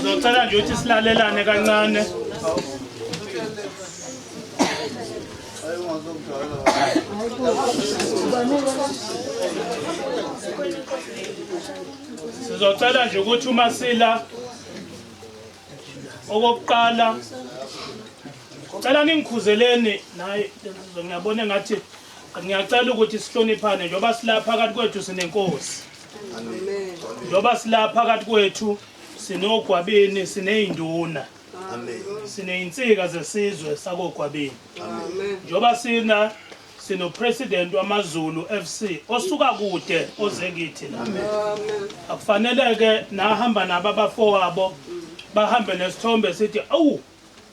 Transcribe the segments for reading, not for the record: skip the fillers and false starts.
Ngicela nje ukuthi silalelane kancane. Sizocela nje ukuthi uMasila okokuqala cela ningikhuzeleni naye ngiyabona ngathi ngiyacela ukuthi sihloniphane njengoba silapha phakathi kwethu sinenkosi. Amen. Njengoba silapha phakathi kwethu sinogwabeni sineyinduna. Amen. Sineyinsika zesizwe sakogwabeni. Amen. Njengoba sino president wamaZulu FC osuka kude oze kithi la. Amen. Akufanele ke nahamba nabo abafowabo bahambe nesithombe sithi awu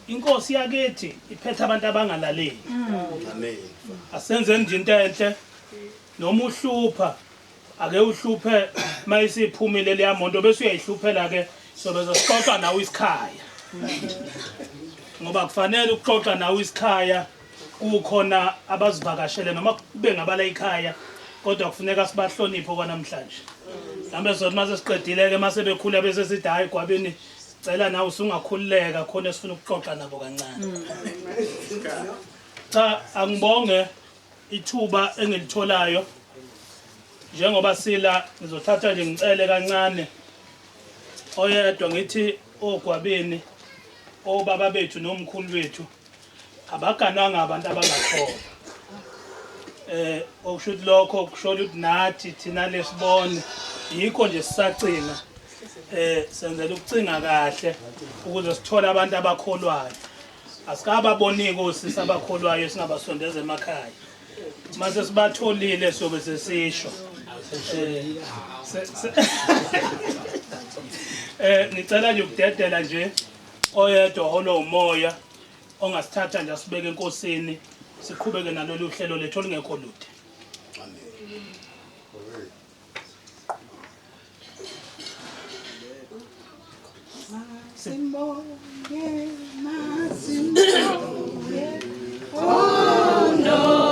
inkosi yakithi iphethe abantu abangalaleli. Amen. Asenze nje into enhle noma uhlupha ake uhluphe mayisiphumile le yamonto bese uyayihluphela ke sobe sixoxa nawe isikhaya. Ngoba kufanele ukuxoxa nawe isikhaya kukhona abazivakashele noma kube ngabala ekhaya kodwa kufuneka sibahloniphe kwanamhlanje. Mhlambe sothi mase siqedile ke mase bekhula bese sithi hayi gwabeni cela nawe usungakhululeka khona sifuna ukuxoxa nabo kancane. Cha angibonge ithuba engilitholayo njengoba sila ngizothatha nje ngicele kancane oyedwa ngithi ogwabeni obaba bethu nomkhulu wethu abaganwanga abantu abangakholwa. Okushuthi lokho kusho ukuthi nathi thina lesibone yikho nje sisacinga senzela ukucinga kahle ukuze sithole abantu abakholwayo. Asikababonike osisi abakholwayo singabasondeza emakhaya. Mase sibatholile sobe sesisho. Ngicela nje ukudedela nje oyedwa holo umoya ongasithatha nje asibeke enkosini siqhubeke nalolu hlelo lethu olungekho lude. Simbonge masimbonge onomsaga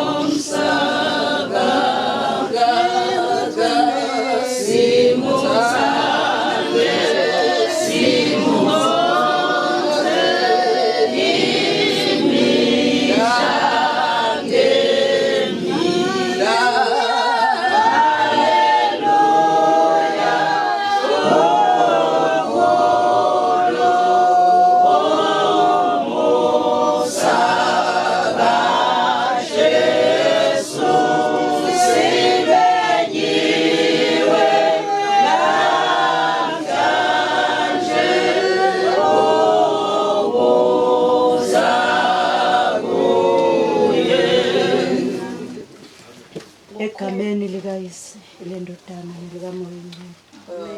egameni likayise lendodana likamoya.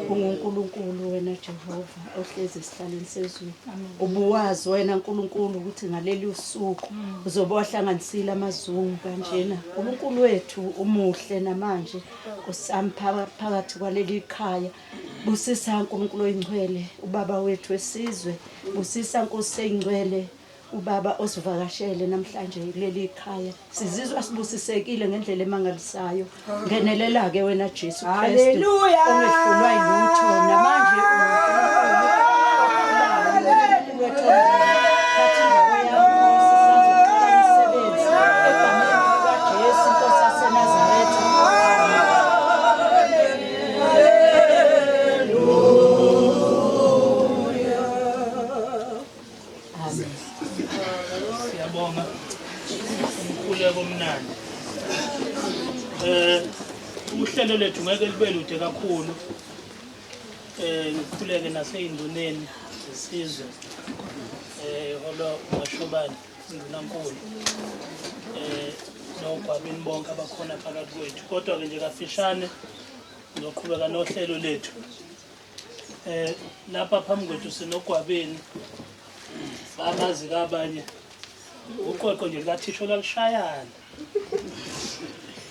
unguNkulunkulu wena Jehova ohlezi esihlalweni sezulu. Ubuwazi wena Nkulunkulu ukuthi ngaleli usuku uzobe wahlanganisile amazungu kanjena. uNkulunkulu wethu umuhle namanje kusami phakathi kwaleli khaya. Busisa uNkulunkulu oyingcwele ubaba wethu wesizwe. Busisa Nkosi eyingcwele ubaba osivakashele namhlanje kuleli khaya. Sizizwa sibusisekile ngendlela emangalisayo. Ngenelela ke wena Jesu Kristu. Haleluya. Ongehlulwa yilutho namanje Siyabonga umkhuleko omnandi. Uhlelo lethu ngeke libe lude kakhulu. Ngikhuleke naseyinduneni zesizwe. Hola uMashobane uNkulunkulu. Nokwabini bonke abakhona phakathi kwethu. Kodwa ke nje kafishane ngizoqhubeka nohlelo lethu. Lapha phambi kwethu sinogwabeni. Amazi kabanye. Uqoqo nje likathisho lalishayana.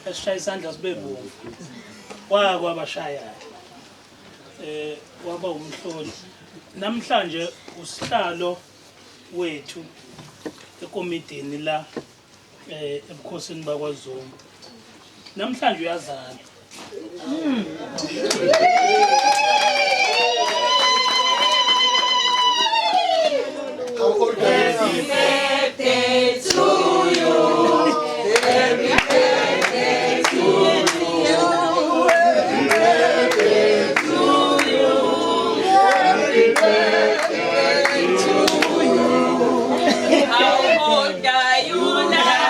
Esishaya isandla sibe bomvu. Kwabashayana. Waba umhloli. Namhlanje usihlalo wethu ekomidini la ebukhosini bakwaZulu. Namhlanje uyazala. Happy birthday to you. Happy birthday to you. Happy birthday to you. Happy birthday to you. How old are you now?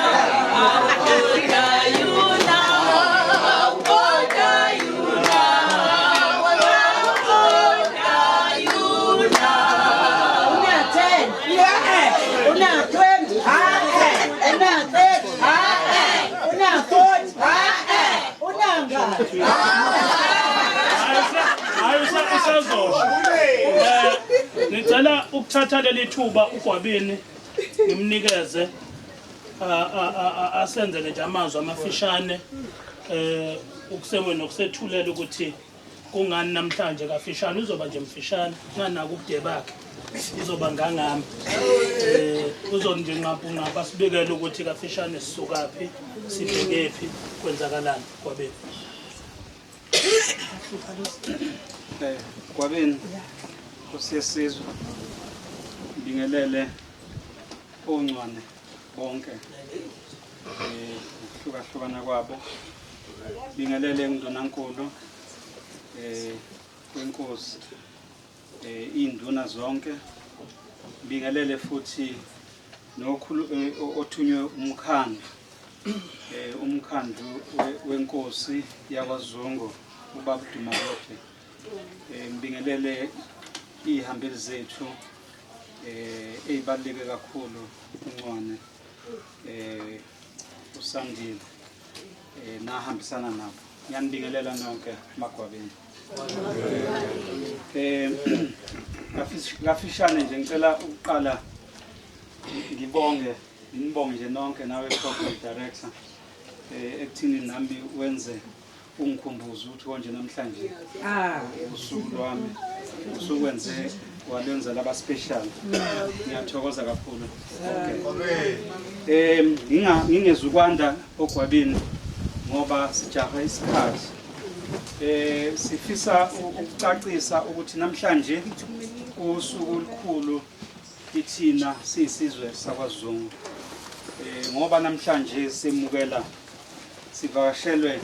How old are you now? How old are you now? How old are you now? Una 10. Yeah. Una 20. Una 30. Una 40. Una ngani? Ngicela ukuthatha leli thuba uGwabini ngimnikeze asenzele nje amazwi amafishane ukusewe nokusethulela ukuthi kungani namhlanje kafishane uzoba nje mfishane nganaka ubude bakhe izoba ngangami uzonje nqapha sibikele ukuthi kafishane sisukaphi sibhekephi kwenzakalani Gwabini. Gwabini kusiyesizwe bingelele oncwane bonke hlukahlukana kwabo bingelele uNdunankulu kwenkosi induna zonke bingelele futhi nokhulu othunywe umkhandlu wenkosi yakwaZungu ubaba Dumalope. Ngibingelele ihambeli zethu ezibaluleke kakhulu uncwane uSandile nahambisana nabo. Ngiyanibingelela nonke Magwabini. Ngafishane nje ngicela ukuqala ngibonge nje nonke nawe program director ekuthini nami wenze ungikhumbuza ukuthi konje namhlanje usuku lwami usukwenze walenza laba special. Ngiyathokoza kakhulu. Okay. Ngingezukwanda oGwabini ngoba sijaha isikhathi. Sifisa ukucacisa ukuthi namhlanje usuku olukhulu kithina siyisizwe sakwaZungu. Ngoba namhlanje semukela sivakashelwe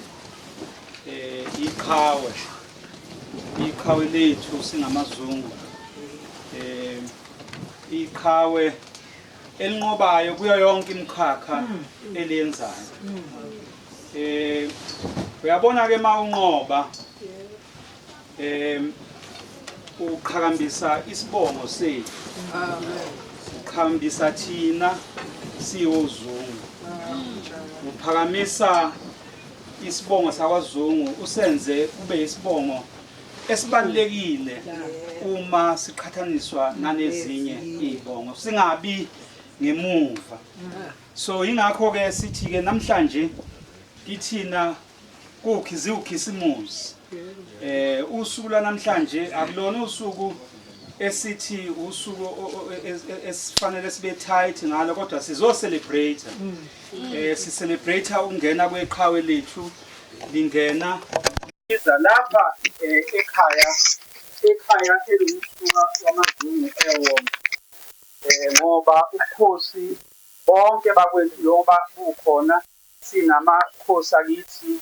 iqhawe lethu singamaZungu. Iqhawe elinqobayo kuyo yonke imikhakha eliyenzayo. Uyabona ke mawunqoba uqhakambisa isibongo sethu. Uqhakambisa thina siyoZungu. Uphakamisa isibongo sakwaZungu usenze kube isibongo esibalekile uma siqhathaniswa nanezinye izibongo singabi ngemuva. So ingakho ke sithi ke namhlanje kithina kukhisimusi. Usuku namhlanje akulona usuku esithi usuku esifanele sibe tight ngalo kodwa sizo celebrate. Si celebrate ukungena kweqhawe lethu lingena iza lapha ekhaya elumsuka wamaZulu ewona. Ngoba ukhosi bonke bakwethu yoba kukhona sinamakhosi akithi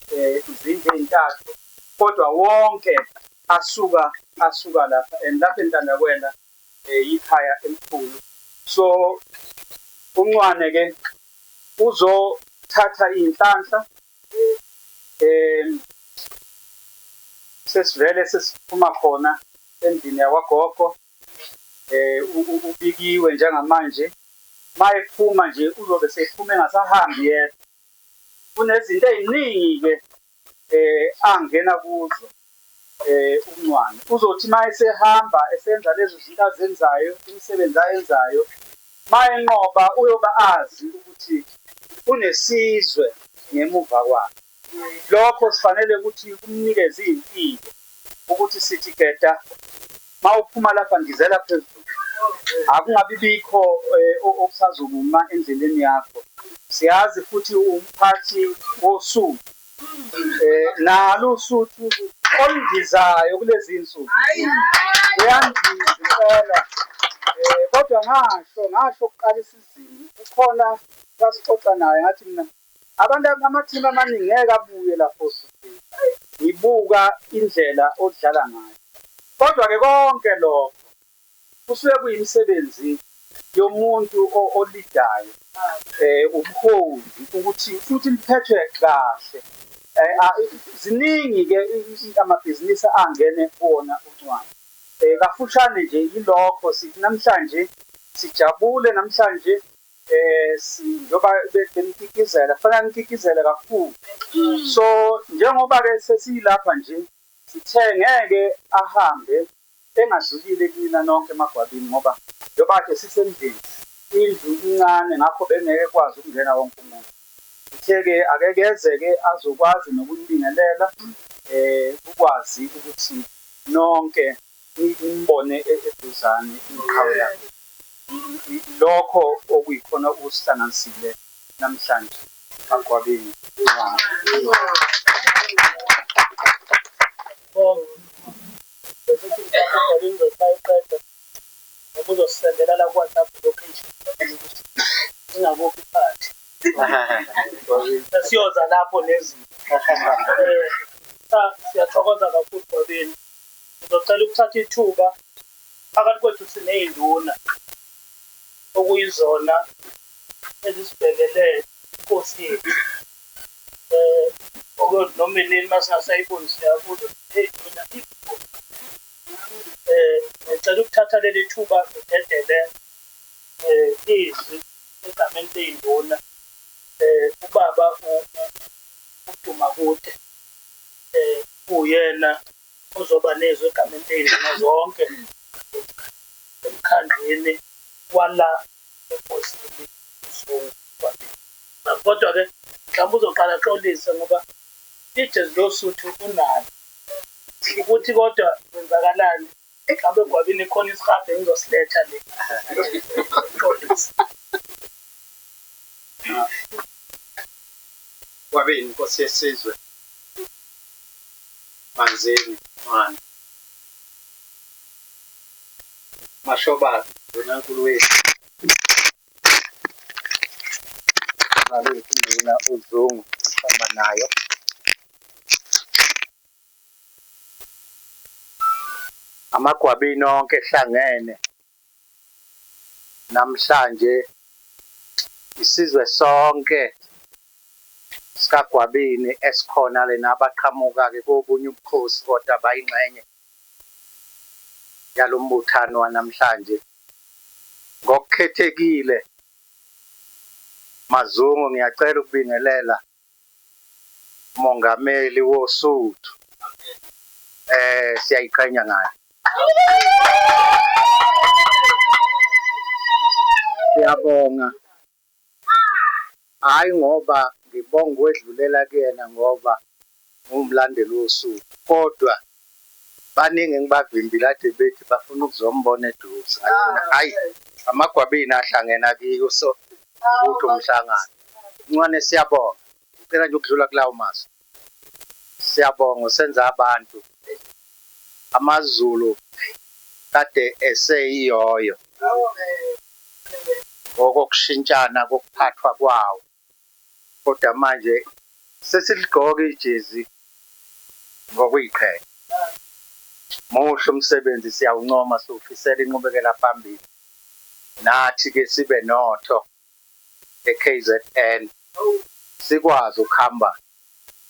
izindlu ezintathu kodwa wonke asuka lapha and lapha eNtandakwela ikhaya elikhulu. So uncwane ke uzothatha inhlanhla sesivele sesiphuma khona endlini yakwagogo ubikiwe njengamanje mayephuma nje uzobe sephuma engasahambi yedwa. Kunezinto eziningi ke angena kuzo uncwane uzothi mayesehamba esenza lezi zinto azenzayo imisebenzi ayenzayo mayenqoba uyoba azi ukuthi kunesizwe ngemuva kwakhe. Lokho sifanele ukuthi kumnikeze impilo ukuthi sithi geda mawuphuma lapha ngizela phezulu akungabi bikho okusazukuma endleleni yakho. Siyazi futhi umphathi wosuku nalo usuku olungizayo kulezi insuku uyangizela kodwa ngasho kuqala isizini ukhona sasixoxa naye ngathi mina abantu amathimba amaningi ngeke abuye lapho usuku ngibuka indlela odlala ngayo kodwa ke konke lokho kusuke kuyimisebenzi yomuntu olidayo ubuholi ukuthi futhi liphethwe kahle. Ziningi ke amabhizinisi angene kuona uncwane. Kafushane nje yilokho sithi namhlanje sijabule namhlanje njoba bemkikizela fanele nikikizele kakhulu. So njengoba ke sesilapha nje sithe ngeke ahambe engadlulile kina nonke emagwabini ngoba njoba ke sisendlini indlu incane ngakho bengeke kwazi ukungena wonke umuntu. Ke akekezeke azokwazi nokubingelela ukwazi ukuthi nonke nimbone eduzane iqhawe lakhe. Lokho okuyikhona ukusihlanganisile namhlanje agwabeni. Uzosendela la WhatsApp location ingakuphi phathi siyoza lapho nezinto siyathokoza kakhulu Gwabeni. Ngizocela ukuthatha ithuba phakathi kwethu siney'nduna okuyizona ezisibhekele inkosi yethu noma inini masingasayiboni siyabuza hey mina ngicela ukuthatha leli thuba ngidedele izwi egameni ley'nduna ubaba uDumakude uyena ozoba nezwi egameni ley'nduna zonke emkhandlwini wala enkosini uSzungu. Kodwa ke mhlawumbe uzoqala xolise ngoba ijezi losuthu unalo ukuthi kodwa kwenzakalani mhlawumbe Gwabini khona isihambe engizosiletha le xolise. Gwabeni inkosi yesizwe Manzeni mwana Mashoba uNkulunkulu wethu ngalethina uZungu sihamba nayo amagwabini onke ehlangene namhlanje isizwe sonke sikaGwabini esikhona lena abaqhamuka ke kobunye ubukhosi kodwa bayingxenye yalombuthano wanamhlanje ngokukhethekile. Mazungu ngiyacela ukubingelela umongameli woSuthu siyayiqhenya ngayo. Siyabonga. Hayi ngoba ngibonga wedlulela kuyena ngoba ngumlandeli wosuku, kodwa baningi engibavimbile ade bethi bafuna ukuzombona eduze. Hayi amagwabini ahlangena kiyo so ukuthi umhlangano. Ncwane siyabonga. Ngicela nje ukudlula kulawo mazwi. Siyabonga senza abantu amaZulu kade eseyiyoyo ngokushintshana kokuphathwa kwawo, kodwa manje sesiligqoka ijezi ngokuyiqhenya. Muhle umsebenzi, siyawuncoma, siwufisela inqubekela phambili. Nathi ke sibe notho e-KZN sikwazi ukuhamba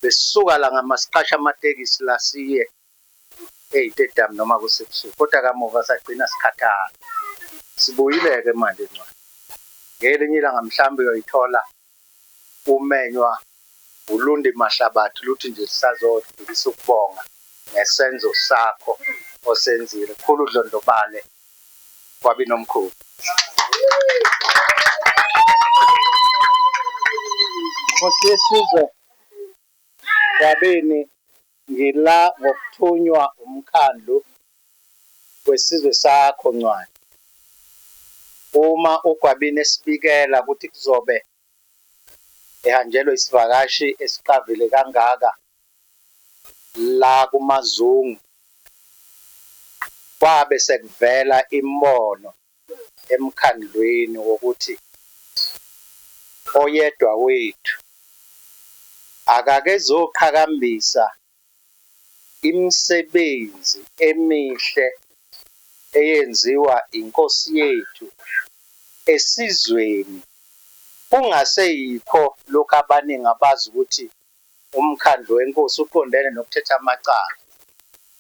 besisuka la ngamasiqasha amatekisi la siye eyitetam noma kusebusuku, kodwa kamuva sagcina sikhathala. Sibuyile-ke manje ncwane. Ngelinye ilanga mhlawumbe uyoyithola umenywa uLundi Mahlabathi luthi nje sisazodlulisa ukubonga ngesenzo sakho osenzile. Khulu udlondlobale kwabinomkhulu. Nkosi yesizwe Gwabini, ngila ngokuthunywa umkhandlu wesizwe sakho ncwane. Uma uGwabini esibikela ukuthi kuzobe ehanjelwe isivakashi esiqavile kangaka la kumaZungu, kwabe sekuvela imbono emkhandlweni wokuthi oyedwa wethu akakezoqhakambisa imisebenzi emihle eyenziwa inkosi yethu esizweni, kungaseyikho lokho abaningi abazi ukuthi umkhandlu wenkosi uqondene nokuthetha amacala,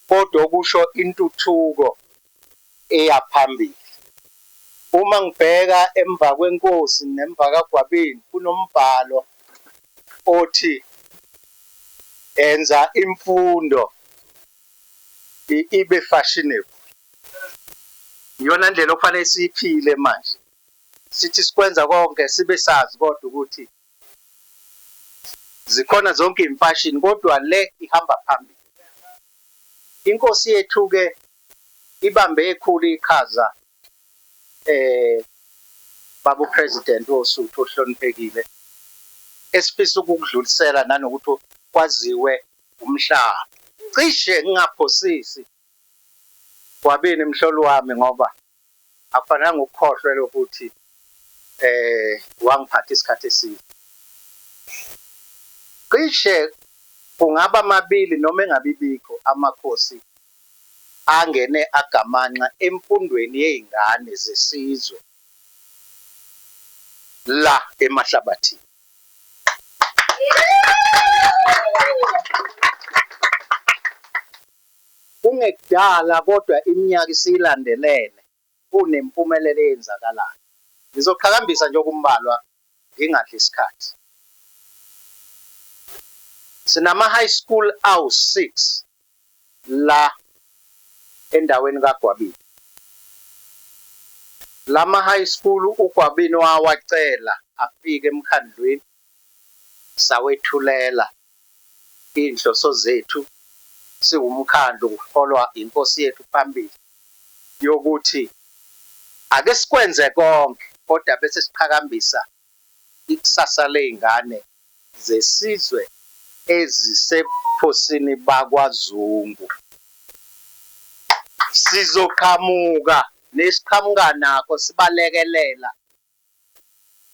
kodwa okusho intuthuko eyaphambili. Uma ngibheka emva kwenkosi nemva kaGwabini kunombhalo othi enza imfundo ibe fashionable. Iyona ndlela okufanele siyiphile manje. Sithi sikwenza konke sibe sazi kodwa ukuthi zikhona zonke imfashini, kodwa le ihamba phambili. Inkosi yethu ke ibambe ekhulu iqhaza babu president woSuthu ohloniphekile, esifisa ukudlulisela nanokuthi kwaziwe umhlaba. Cishe ngingaphosisi Gwabini mhlolo wami ngoba akufanelanga ukukhohlwe ukuthi wangiphatha isikhathi eside. Cishe kungaba amabili noma engabibikho amakhosi angene agamanxa emfundweni yezingane zesizwe la eMahlabathini. Kungekudala kodwa iminyaka isilandelene kunempumelelo eyenzakalayo. Ngizoqhakambisa nje okumbalwa ngingadli isikhathi. Sinama high school awu-6 la endaweni kaGwabini. Lama high school uGwabini wawacela afike emkhandlweni sawethulela inhloso zethu siwumkhandlu kuholwa inkosi yethu phambili yokuthi ake sikwenze konke kodwa bese siqhakambisa ikusasa lezingane zesizwe ezisebukhosini bakwaZungu. Sizoqhamuka nesiqhamuka nakho sibalekelela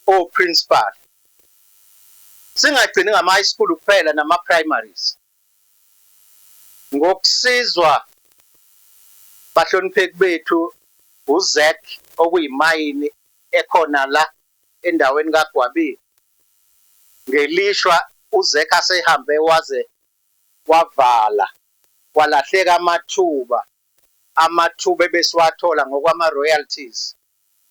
o-principal. Singagcini ngama high school kuphela nama primaries. Ngokusizwa bahlonipheki bethu uZek okuyimayini ekhona la endaweni kaGwabini. Ngelishwa uZek asehambe waze wavala kwalahleka amathuba ebesiwathola ngokwama royalties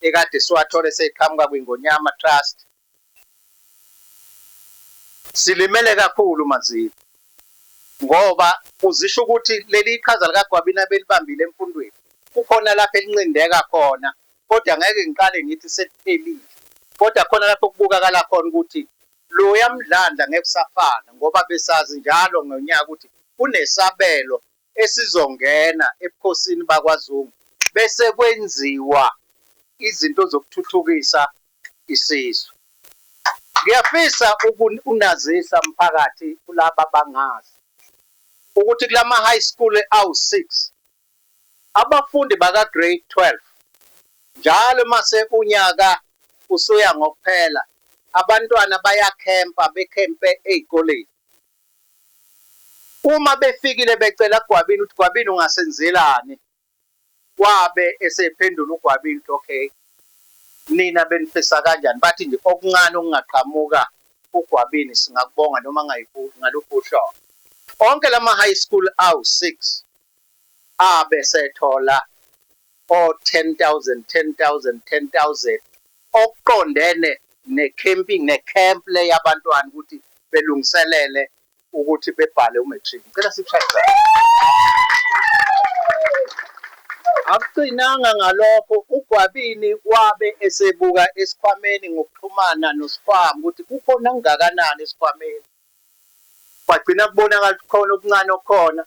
ekade siwathole seqhamuka kwingonyama trust. Silimele kakhulu maziko. ngoba uzisho ukuthi leli iqhaza likaGwabini abelibambile emfundweni kukhona lapho elincindeka khona, kodwa ngeke ngiqale ngithi sekuphelile, kodwa khona lapho kubukakala khona ukuthi loya mdlandla ngeke kusafana, ngoba besazi njalo ngonyaka ukuthi kunesabelo esizongena ebukhosini bakwaZungu bese kwenziwa izinto zokuthuthukisa isizwe. Ngiyafisa unazisa mphakathi kulaba bangazi ukuthi kulama high school awu6 abafundi baka grade 12 njalo mase unyaka usuya ngokuphela abantwana bayakhempa bekhempe ezikoleni. Uma befikile becela kuGwabini ukuthi Gwabini ungasenzelani, wabe esephendula uGwabini okay nina benifisa kanjani, bathi nje okuncane okungaqhamuka uGwabini singakubonga noma ngaluphi uhlobo. Onke lama high school awu6 abe sethola o 10,000 okuqondene ne-camping ne-camp le yabantwana ukuthi belungiselele ukuthi bebhale umatric. Ngicela sikushayise. Akugcinanga ngalokho, uGwabini wabe esebuka esikhwameni ngokuxhumana noSikhwama ukuthi kukhona kungakanani esikhwameni. Kwagcina kubonakala ukuthi khona okuncane okukhona.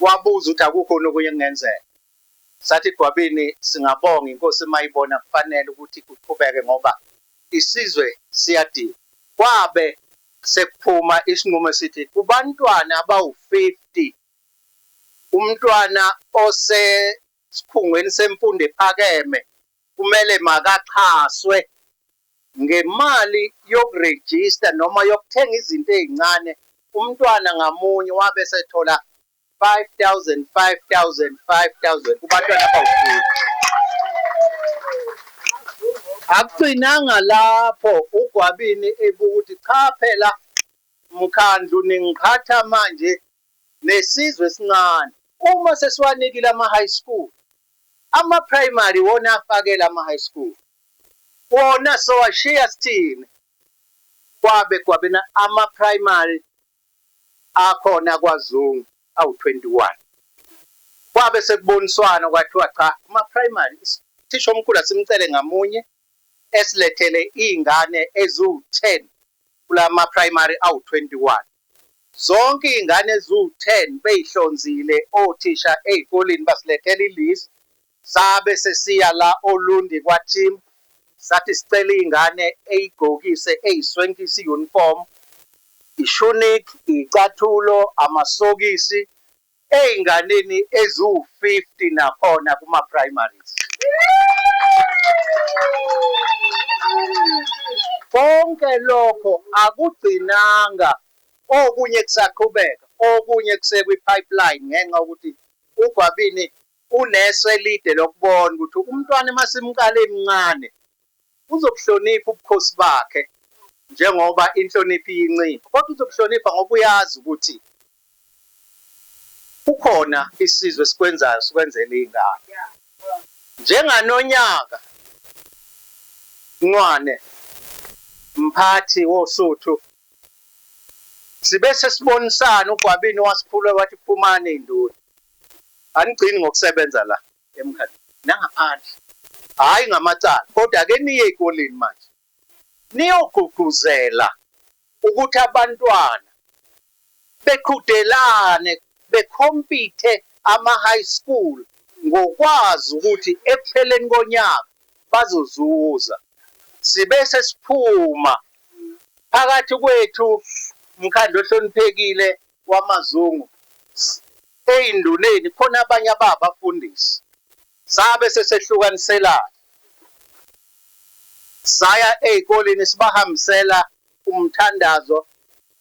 Wabuza ukuthi akukho nokunye kungenzeka. Sathi Gwabini singabonga inkosi mayibona kufanele ukuthi kuqhubeke ngoba isizwe siyadinga. Kwabe sekuphuma isinqumo sithi kubantwana abawu50 umntwana osesikhungweni semfundo ephakeme kumele makaxhaswe ngemali yokurejista noma yokuthenga izinto ezincane. Umntwana ngamunye wabe sethola 5,000 kubantwana abawu50. Akugcinanga lapho, uGwabini ebuka ukuthi cha phela mkhandlu ningiphatha manje nesizwe esincane. Uma sesiwanikile ama high school, ama primary wona afakela ama high school, wona sowashiya sithini. Kwabe Gwabini ama primary akhona kwaZungu awu21. Kwabe sekuboniswana kwathiwa cha ama primary thisha omkhulu asimcele ngamunye esilethele izingane eziwu10 kulama primary awu21. Zonke izingane eziwu10 beyihlonzile othisha ezikoleni basilethela ilist. Sabe sesiya la Olundi kwaThim sathi sicela izingane ezigqokise eziswenkisi uniform, ishuniki, icathulo, amasokisi eyinganeni eziwu50 nakhona kuma primaries. Konke lokho akugcinanga, okunye kusaqhubeka, okunye kusekwi pipeline ngenxa ukuthi uGwabini uneso elide lokubona ukuthi umntwana masimqala emncane uzokuhlonipha ubukhosi bakhe njengoba inhlonipho iyincipho, kodwa uzokuhlonipha ngoba uyazi ukuthi kukhona isizwe esikwenzayo sikwenzela izingane. Njenganonyaka Ncwane mphathi woSuthu sibe sesibonisana, uGwabini wasiphula wathi phumani induna. Anigcini ngokusebenza la emkhathini nangaphandle, hayi ngamacala, kodwa ke niye ezikoleni manje niyogqugquzela ukuthi abantwana beqhudelane becompete ama high school ngokwazi ukuthi ekupheleni konyaka bazozuza. Sibe sesiphuma phakathi kwethu umkhandlu ohloniphekile wamaZungu eyinduneni khona abanye abafundisi. Sabe sesehlukanisela saya ezikoleni sibahambisela umthandazo.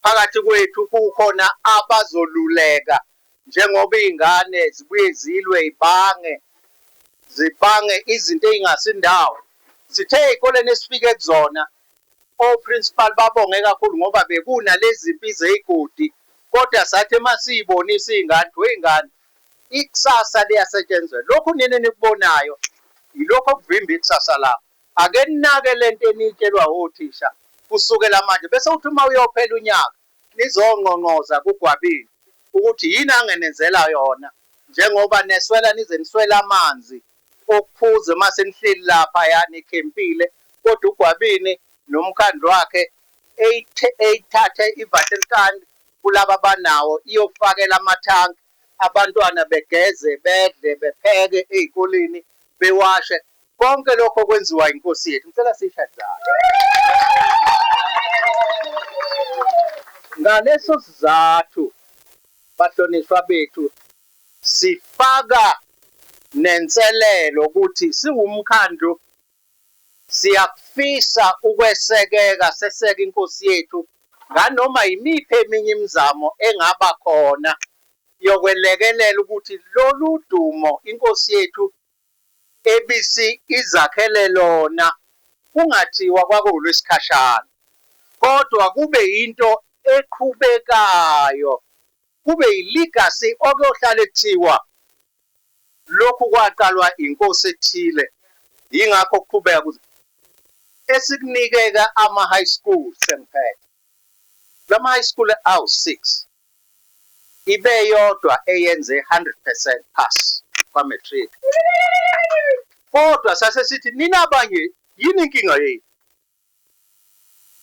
Phakathi kwethu kukhona abazoluleka njengoba izingane zibuye zilwe zibange izinto ezingasindawo. Sithe ezikoleni esifike kuzona oprincipal babonge kakhulu ngoba bekunalezi impi zezigodi, kodwa sathi masiyibonisa izingane weyingane ikusasa liyasetshenzwa. Lokhu nini nikubonayo yilokho okuvimba ikusasa lapho. Ake ninake lento enitshelwa othisha kusukela manje bese uthi uma uyophela unyaka nizongqongqoza kuGwabini ukuthi yini angenenzela yona njengoba neswela nize niswela amanzi okuphuza mase nihleli lapha yani ekhempile kodwa uGwabini nomkhandlu wakhe eyithathe iVaterland kulabo abanawo iyofakela amathanki abantwana begeze bedle bepheke ezikoleni bewashe konke lokho kwenziwa inkosi yethu ngicela sishadlala ngaleso sizathu bahlonishwa bethu sifaka nenselelo ukuthi siwumkhandlu siyafisa ukwesekeka seseke inkosi yethu nganoma yimiphi eminye imizamo engaba khona yokwelekelela ukuthi lolu dumo inkosi yethu ebisi izakhele lona kungathiwa kwakulwesikhashana kodwa kube into eqhubekayo kube ilegacy okuyohlala ekuthiwa lokhu kwaqalwa inkosi ethile yingakho kuqhubeka kuze esikunikeka ama high school semphethe lama high school awu6 ibe yodwa eyenze 100% pass kwa matric kodwa sase sithi nina abanye yini inkinga yenu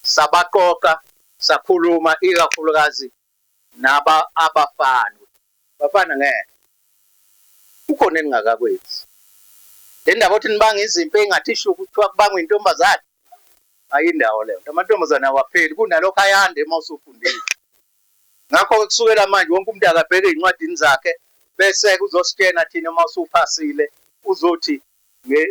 sabaqoqa sakhuluma ikakhulukazi abafana ngeke ukhona eningakakwenzi le ndaba othi nibanga izimpi engathisho kuthiwa kubangwa intombazane ayindawo leyo amantombazane awapheli kunalokho ayande uma usufundile ngakho kusukela manje wonke umuntu akabheke izincwadini zakhe bese uzositshena thina uma usuphasile uzothi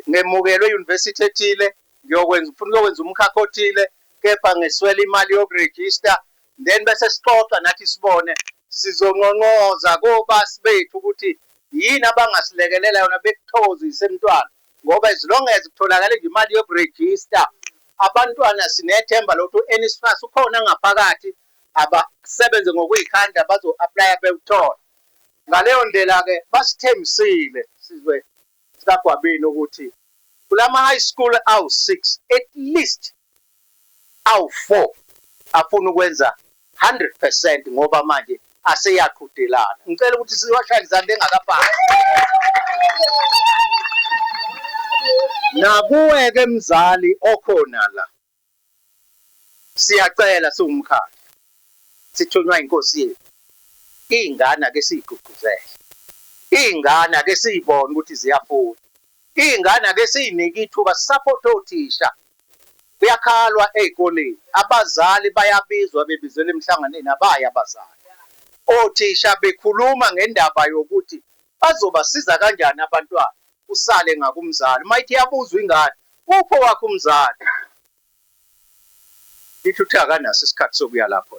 ngemukelo euniversity ethile ngiyokwenza ufuna ukwenza umkhakha othile kepha ngeswela imali yokuregister then bese sixoxa nathi sibone sizongonqoza kobasi bethu ukuthi yini abangasilekelela yona bekuthokozise emntwana ngoba as long as kutholakala nje imali yokuregister abantwana sinethemba lokuthi NSFAS ukhona ngaphakathi abasebenze ngokuyikhanda bazo apply bewuthola ngaleyo ndlela ke basithembisile sizwe sikaGwabini ukuthi kulama high school awu6 at least awu4 afuna ukwenza 100% ngoba manje aseyaqhudelana ngicela ukuthi siwashaya izandla engakaphansi nakuwe ke mzali okhona la siyacela siwumkhaya sithunywa inkosi yethu ingane ake siyigqugquzele ingane ake siyibone ukuthi ziyafunda ingane ake siyinike ithuba support othisha kuyakhalwa ezikoleni abazali bayabizwa bebizelwe emhlanganweni abaya abazali othisha bekhuluma ngendaba yokuthi bazobasiza kanjani abantwana usale ngakumzali mayithi yabuzwa ingane upho wakho umzali lithi uthi akanaso isikhathi sokuya lapho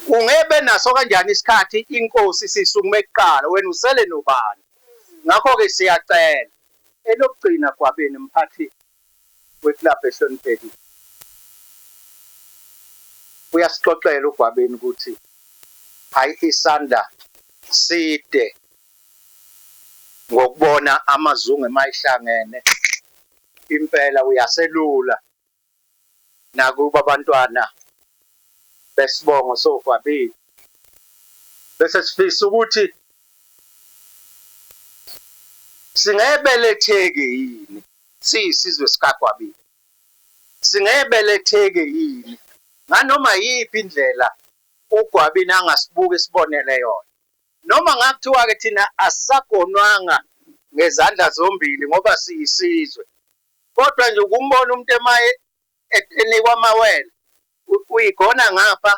ungebe naso kanjani isikhathi inkosi sisukume kuqala wena usele nobani ngakho ke siyacela elokugcina Gwabini mphathi weclub ehloniphekile uyasixoxela uGwabini ukuthi hayi isandla side ngokubona amazungu emayihlangene impela uyaselula nakuba abantwana besibongo soGwabini bese sifisa ukuthi singebeletheke yini siyisizwe sikaGwabini singebeletheke yini nganoma yipi indlela uGwabini angasibuka isibonele yona noma ngakuthiwa ke thina asagonwanga ngezandla zombili ngoba siyisizwe kodwa nje ukumbona umuntu emaye enikwa amawele uyigona ngapha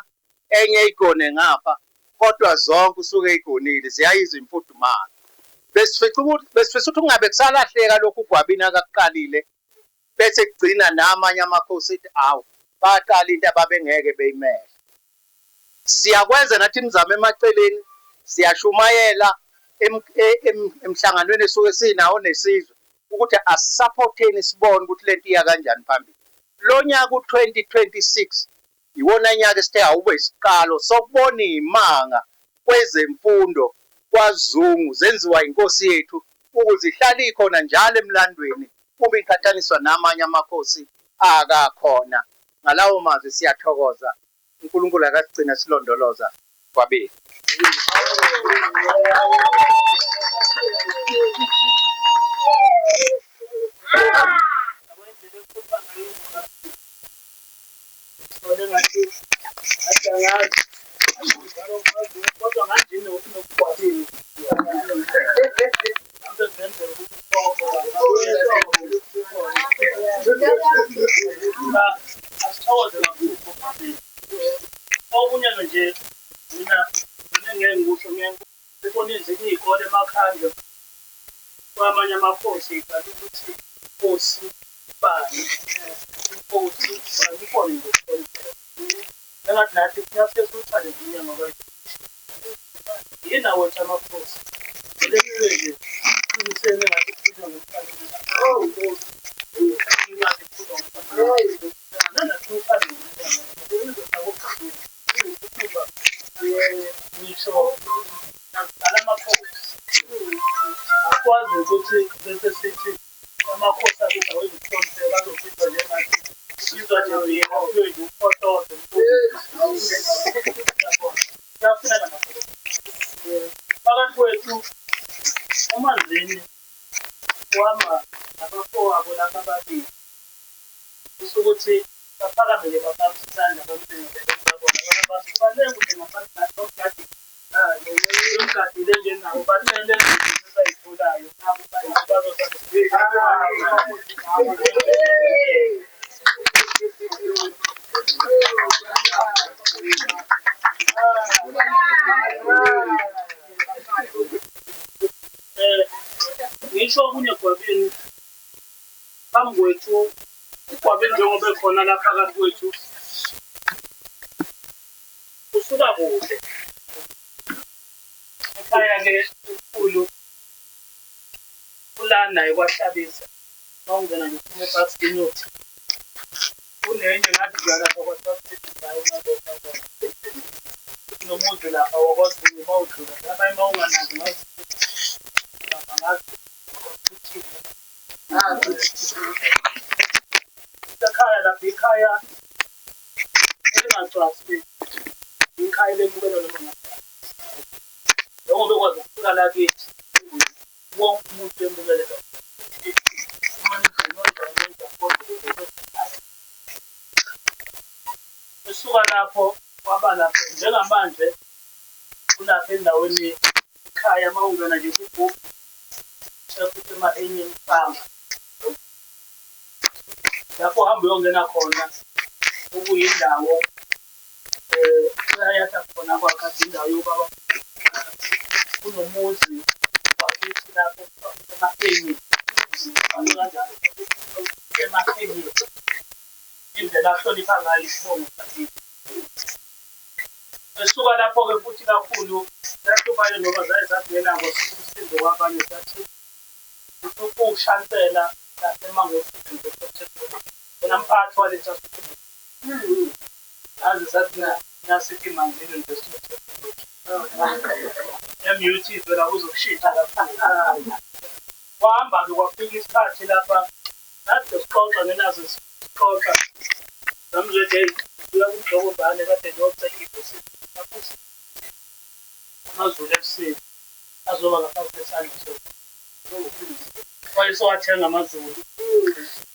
enye igone ngapha kodwa zonke usuke ezigonile ziyayiza imfudumalo besifisa ukuthi kungabe kusalahleka lokhu uGwabini akakuqalile bese kugcina namanye amakhosi ethi awu baqala into ababengeke beyimele siyakwenza nathi imizamo emaceleni siyashumayela emhlanganweni esuke sinawo nesizwe ukuthi asupporteni sibone ukuthi lento iya kanjani phambili lo nyaka u2026 iwona nyaka esithe awube isiqalo sokubona imanga kwezemfundo kwaZungu zenziwa inkosi yethu ukuze ihlale ikhona njalo emlandweni uma iqhathaniswa namanye amakhosi akakhona ngalawo mazwi siyathokoza uNkulunkulu akasigcina silondoloza kwabethu. Okunye nje mina ngeke ngikusho ngibona ezinye izikole emakhaya kwamanye amakhosi kanti ukuthi inkosi bani inkosi ngikona ngikona ngathi nathi kuyaske siwuthale inyama kwethu yena wethu amakhosi leyo nje isene ngathi kukhulunywa ngomfanele ngathi kukhulunywa ngomfanele nathi uthale ngisho naqala amakhosi akwazi ukuthi bese sithi amakhosi akudla wezikhonze bazofika njengathi sizwa nje yena kwethu uphotoze yafuneka phakathi kwethu emanzini kwama nabafowabo lapha ababili kusho ukuthi baphakamele babambisana bamsebenzele babona basubaleke ukuthi ngaphansi umgadi lenjenawo bathele bayitholayo nabo ngisho okunye gwabini phambi kwethu ugwabini njengoba ekhona lapha phakathi kwethu usuka kude ekhaya-ke ukhulu ulana ekwahlabisa mawungena nje uphuma ebhasikini yothi kunenye ngathi lapha kwasasidayo madoda nomuntu lapha wakwazi ukuthi mawudlula abanye mawunganazi ngazi ekhaya lapha ikhaya elingacwasi ikhaya lemukelo noma njengoba ekwazi ukufika la kithi wonke umuntu emukele esuka lapho kwaba lapho njengamanje kulapha endaweni ikhaya mawungena nje kwigubhu futhi enye ifama lapho hamba uyongena khona okuyindawo uyayatha khona kwakhathi indawo yobaba kunomuzi wakithi lapho emafeni kanjalo emafeni indlela ahlonipha ngayo isibongo sakithi esuka lapho-ke futhi kakhulu zahluphayo noma zaye zangena ngosizo kwabanye zathi ukushansela nasemangosini wena mphathi waletha aze sathi nasithi manzini investment MUT phela uzokushitha lapha wahamba-ke kwafika isikhathi lapha nathi sixoxa ngenazo sixoxa zamzwede uyakumhlokobane kade niyocela i-university amazulu ekuseni azoba ngaphansi kwesandla wayesowathenga amazulu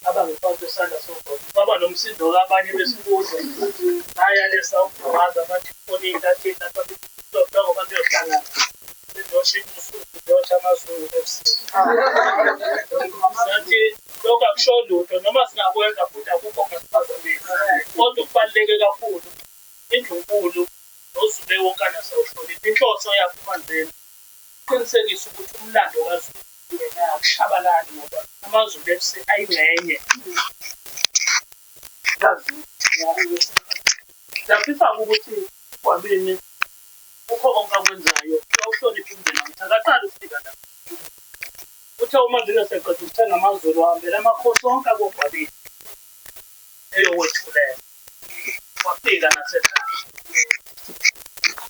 abangaphansi kwesandla sogogo baba nomsindo kabanye besibuza ayalesa ukugqokaza bathi kufonini athini lapha ngoba beyohlangana bezoshintsha usuku bezosha amazulu ekuseni sathi lokhu akusho lutho noma singakwenza futhi akukho ngasiphazamile kodwa kubaluleke kakhulu indlunkulu noZulu wonkana sawuhlonipha inhloso yakho manzeni qinisekisa ukuthi umlando kaZulu akushabalali ngoba amazulu ekuseni ayingxenye siyafisa ukuthi kwabini ukho konke akwenzayo uyawuhlonipha umndeni wakho akaqali ukufika lapha uthe uma ngingaseqeda ukuthenga amazulu ahambela amakhosi onke akogwabini eyowethulela wafika nasekhaya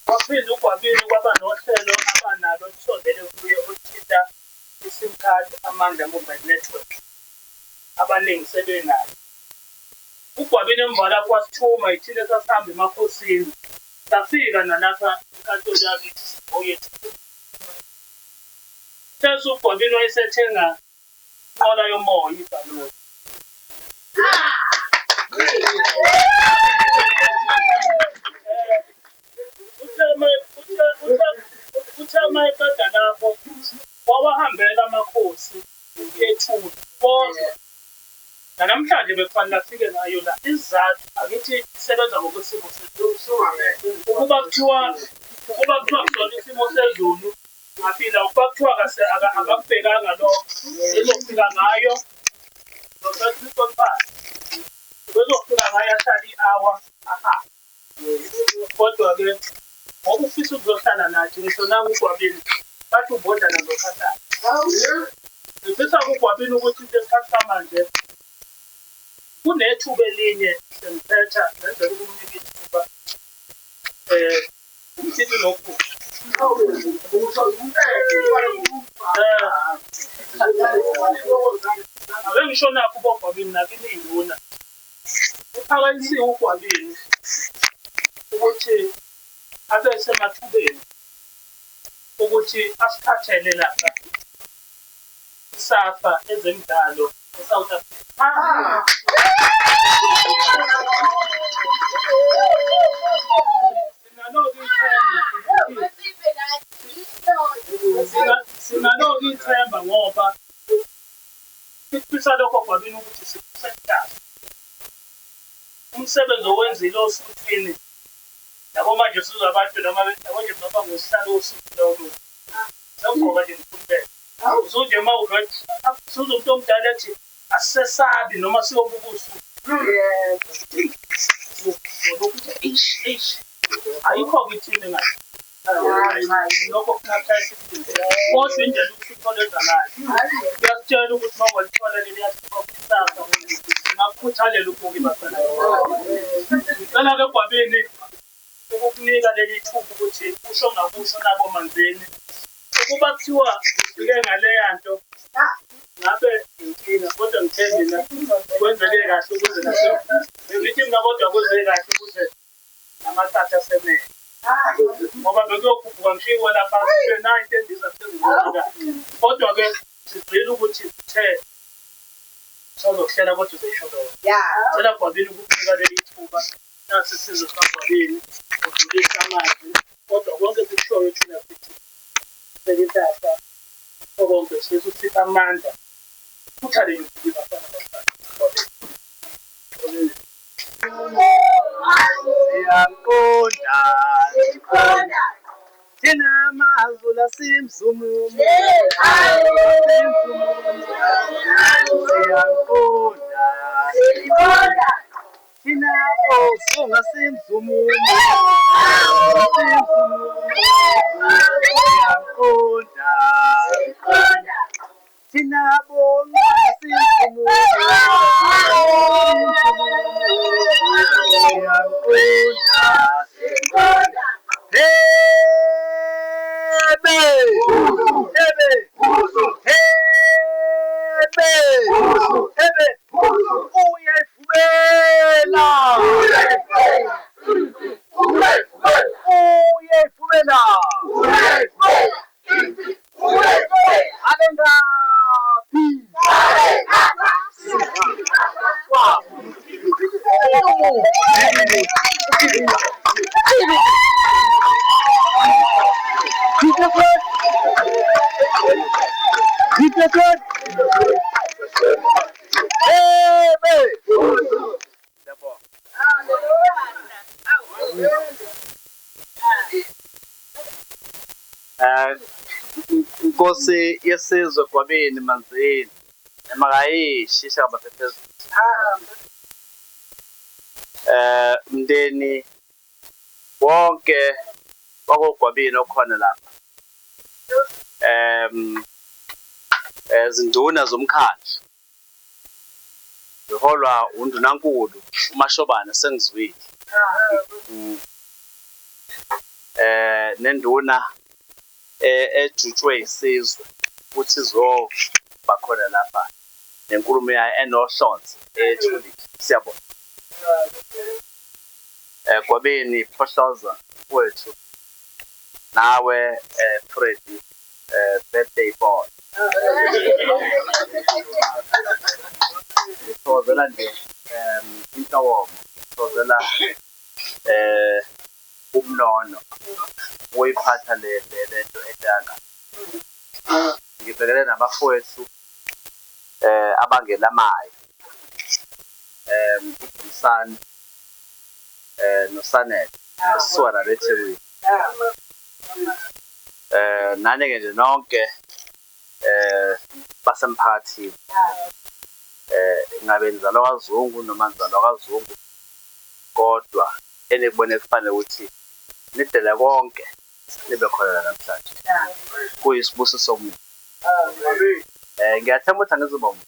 waphinde ugwabini kwaba nohlelo abanalo olusondele kuye oluthinta i-sim card amandla mobile network abaningi sebenayo ugwabini emva lapho wasithuma ithile sasihamba emakhosini safika nalapha inkantolo yakithi oyethu sese ugwabini wayesethenga inqola yomoya ibhaloni Uthama eqeda lapho wawahambela amakhosi ethuna kodwa namhlanje bekufanele afike nayo la isizathu akithi isebenza ngokwesimo sezulu ukuba kuthiwa kusona isimo sezulu ngafila ukuba kuthiwa akakubhekanga lokho ezofika ngayo bezofika ngayo ahlala i-hour kodwa-ke ngoba ufisa ukuzohlala nathi ngisho nanga ugwabini bathi ubonda nazokhathana ngifisa kugwabini ukuthi isikhathi samanje kunethuba elinye sengiphetha ngenzela ukumnika ithuba umthithi lokhu ake ngisho nakho ubogwabini nakini iy'nduna uphakanyisiwe ugwabini ukuthi abe semathubeni ukuthi asiphathele lapha isafa ezemidlalo eSouth Africa. Sinalokho ithemba ngoba sifisa lokho gwabini ukuthi sikusekahle umsebenzi owenzile osukwini yabo manje sizwe abantu noma ngosihlalo osuku lolo nokugqoka nje ngifundele uzonje uma uvele sizwe umuntu omdala ethi asisesabi noma siyobuka usuku ayikho kithini ngathi lokho kunakhathi kodwa indlela uhlupho lenzakala kuyasitshela ukuthi uma ungalithola leli yasiphoqisasa ngakukhuthalela ukubuka ibafana ngicela-ke gwabini ukukunika leli thuba ukuthi usho ngakusho nabo manzini ukuba kuthiwa ufike ngaleya nto ngabe inkinga kodwa ngithe mina kwenzeke kahle ukuze ngithi mina kodwa kwenzeke kahle ukuze namathatha asemele ngoba bekuyokhuphuka ngishiwo lapha na into endiza phezulu kodwa-ke sigcile ukuthi uthe sozokuhlela kodwa uzeyisho lona cela gwabini ukukunika leli thuba nasi sizwe sikagwabini udlulisa amazwi kodwa konke sikushoyo thina sithi sekithatha konke sisipha amandla kuthalele ukuthi bafana Siyaqonda thina amazulu asimzumumo siyaqonda thina bosunga simzumumo siyaqonda thina bonga simzumumo siyaqonda Nkosi yesizwe gwabini manzini emakayishisha abaphezulu mndeni wonke wakogwabini okhona lapha izinduna zomkhandlu ziholwa undunankulu uMashobane sengizwile nenduna ejutshwe isizwe ukuthi izoba khona lapha nenkulumo yayo enohlonze ethulile siyabona Kwabeni Phohloza wethu nawe Freddy birthday boy. Ngithokozela nje intokomo, ngithokozela umnono woyiphatha lento edanga. Ngibhekele nabafowethu abangelamayo uDumsani noSanet esiswara leThekwini. Nani-ke nje nonke basemphakathini ngabe nizalwa kwaZungu noma nizalwa kwaZungu, kodwa enibone kufanele ukuthi nidele konke nibe khona namhlanje. Kuyisibusiso kimi. Ngiyathemba ukuthi angizoba mude.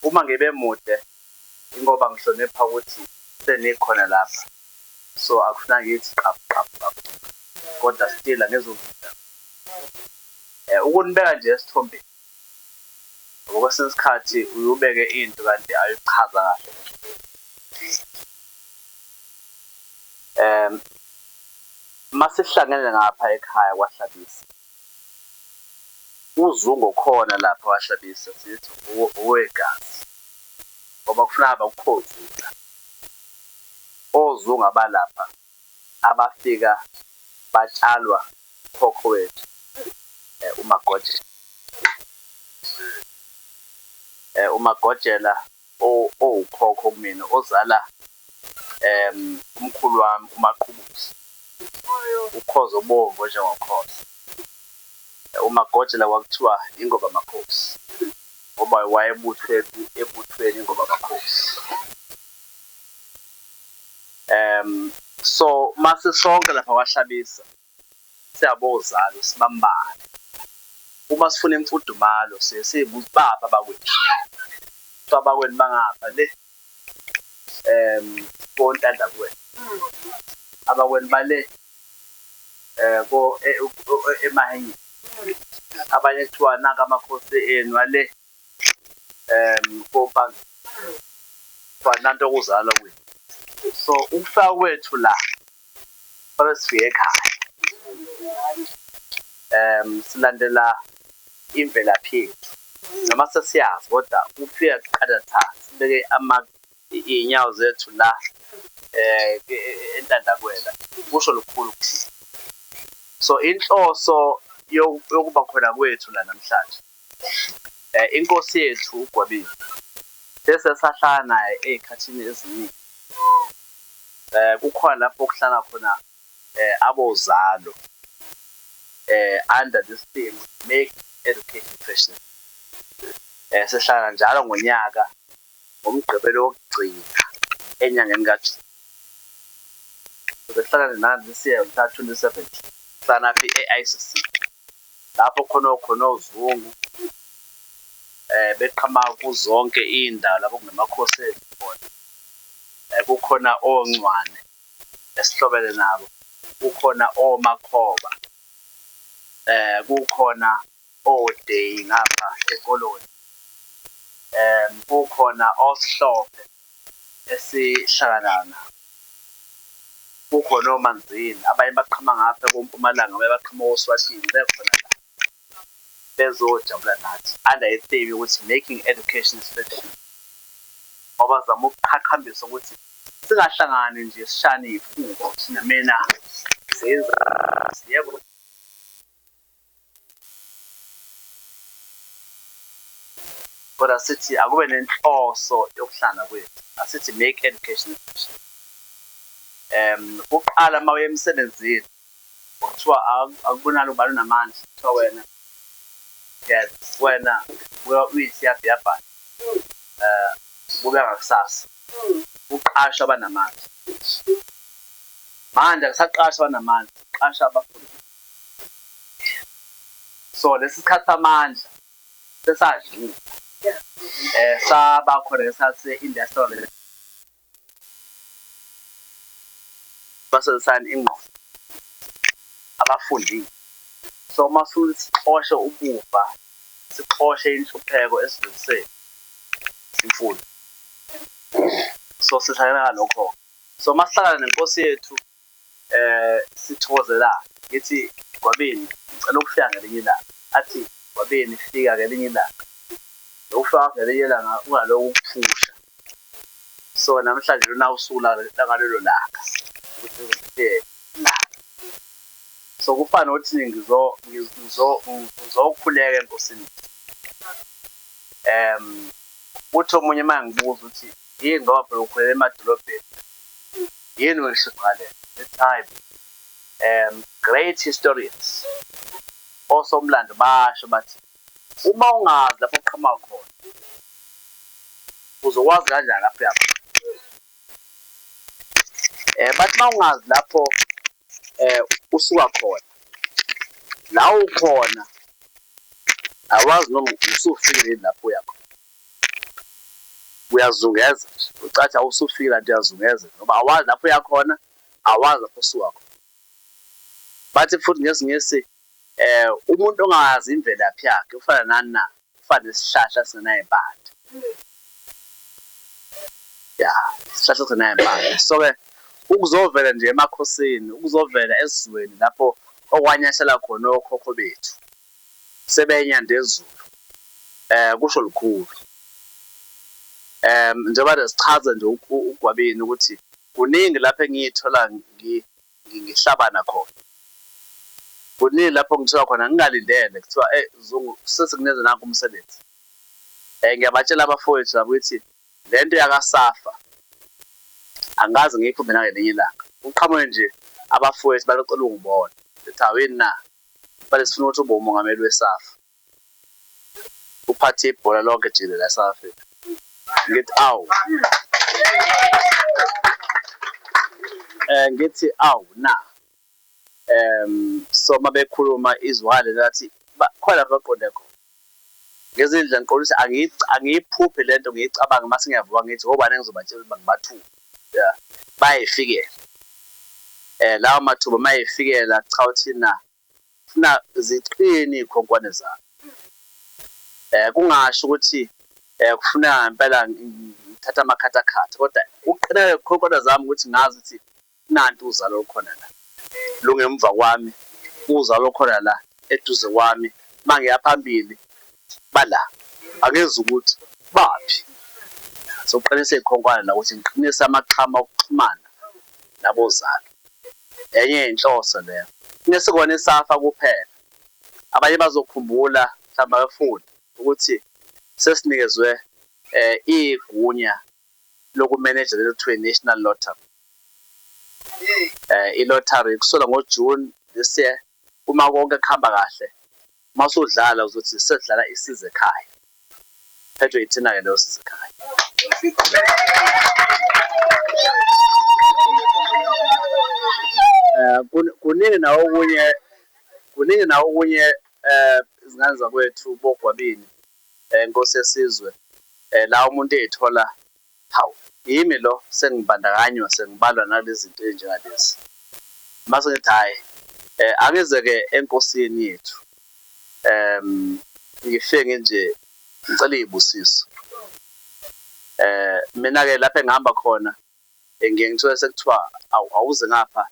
Uma ngibe mude ingoba ngihlonipha ukuthi senikhona lapha, so akufuna ngithi qaphu kodwa still angizovuka. Ukunibeka nje esithombeni ngokwesinye isikhathi uyubeke into kanti ayichaza kahle. Masihlangene ngapha ekhaya kwaHlabisa, uZungu khona lapha kwaHlabisa sithi owegazi ngoba kufuna abakukhozi oZungu abalapha abafika batshalwa khokho wethu uMagojela. uMagojela owukhokho kumina ozala umkhulu wami uMaqhubusi, ukhozo obomvu njengokhozo. uMagojela kwakuthiwa ingoba makhosi ngoba ebuthweni ingoba makhosi. So mase sonke lapha kwaHlabisa siyabozalo sibambane. Uma sifuna imfudumalo sibuza bapha bakwethu. Abakwenu bangapha le kontanda kwenu. Abakwenu bale ko emahenyi. Abanye kuthiwa naka amakhosi enu ale kopanga. Kwananto okuzalwa kwenu. So ukufika kwethu la sifike ekhaya. Silandela imvelaphi yethu noma sesiyazi kodwa ufika kuqala thatha sibeke inyawo zethu la entandakwela kusho lukhulu kuthina. So inhloso yokuba khona kwethu la namhlanje inkosi yethu uGwabile sesahlala naye ezikhathini eziningi. Kukhona lapho kuhlala khona abozalo under this theme make education professional. Sihlala njalo ngonyaka ngomgqibelo wokugcina enyangeni kaJuni. Sihlala nani this year mhla 27 sana phi eICC lapho khona oZungu beqhama kuzonke indawo lapho kunamakhosi khona. Kukhona oNcwane esihlobele nabo, kukhona oMakhoba, kukhona oDeyi ngapha ekoloni, kukhona oShlophe esihlangana nabo, kukhona oManzini abanye baqhama ngapha koMpumalanga abanye baqhama oSwatini bekhona la bezojabula nathi under a theme ukuthi making education special. Ngoba zama ukuqhaqhambisa ukuthi singahlangani nje sishane ifuba thina mina senza yebo kodwa sithi akube nenhloso yokuhlangana kwethu, asithi make education special. Uqala mawe emsebenzini kuthiwa akubonakala ubalo namandla kuthiwa wena yes wena uyithi yabhayabhaya kube ngakusasa uqasha abanamandla. Manje akusaqasha abanamandla, qasha abafundi. So lesikhathi amandla sesadlula. Saba khona ngesathi industrial basebenzisana ingqondo abafundi. So masuku sixoshe ubuva, sixoshe inhlupheko esidluliseni imfundo. so sihlangana ngalokho so masihlangana nenkosi yethu sithokozela ngithi Gwabeni ngicela ukufika ngelinye ilanga athi Gwabeni fika ngelinye ilanga lokufika ngelinye ilanga ungaloku ukuphusha so namhlanje lona usula ngalelo langa ukuthi ngifike so kufana ukuthi ngizokhuleka enkosini uthi omunye mangibuza ukuthi yini ngoba phela ukhulela emadolobheni yini ngisho ngale the time great historians osomlando basho bathi uma ungazi lapho uqhamuka khona uzokwazi kanjani lapho yapha bathi uma ungazi lapho usuka khona la ukhona awazi noma usufikile lapho uyakhona uyazungeza ucathi awusufikile kanti uyazungeza ngoba awazi lapho uyakhona awazi lapho usuka khona bathi futhi ngesi umuntu ongazi imvelaphi yakhe ufana nani na ufana nesihlahla singenayo impande ya isihlahla singenayo impande so ke ukuzovela nje emakhosini ukuzovela esizweni lapho okwanyashela khona okhokho bethu sebenyanda ezulu kusho lukhulu njengoba sichaza nje uGwabeni ukuthi kuningi lapho engiyithola ngihlabana khona kuningi lapho ngithola khona ngingalindele kuthiwa Zungu sesikuneze nanku umsebenzi ngiyabatshela abafowethu ukuthi lento yakaSafa angazi ngiyiphume nangelinye ilanga uqhamuke nje abafowethu balocela ungibona ethi awini na bale sifuna ukuthi ube umongameli weSafa uphathe ibhola lonke jile la South Africa ngithi awu ngithi awu na so mabekhuluma izwale lathi khona baqonde khona ngezindlela ngiqolisa angiyiphuphe lento ngiyicabanga mase ngiyavuka ngithi ngoba nengizobatshela ukuthi ngibathuba yeah bayifikela lawo mathuba mayifikela cha uthina funa ziqini ikhonkwane zami kungasho ukuthi kufuna impela ngithatha amakhathakhatha kodwa uqinele ikhonkwane zami ukuthi ngazi ukuthi nanti uzalo khona la lungemva kwami uzalo khona la eduze kwami mangiya phambili bala angeze ukuthi baphi soqinise ikhonkwane la ukuthi ngiqinise amaqhama okuxhumana nabozalo enye inhloso leyo nesikona iSafa kuphela abanye bazokhumbula mhlawumbe bafunda ukuthi sesinikezwe igunya lokumanage le kuthiwa National Lottery i-lottery kusula ngoJune this year uma konke kuhamba kahle masudlala uzothi sedlala isize ekhaya phethwe ithina ke leyo size ekhaya kuningi nawo okunye izingane zakwethu boGwabeni inkosi yesizwe la umuntu ethola hawu yimi lo sengibandakanywa sengibalwa nalezi zinto ezinjengalezi mase ngithi hayi angeze ke enkosini yethu ngifike nje ngicela izibusiso mina ke lapha engihamba khona ngiyengithola sekuthiwa awuze ngapha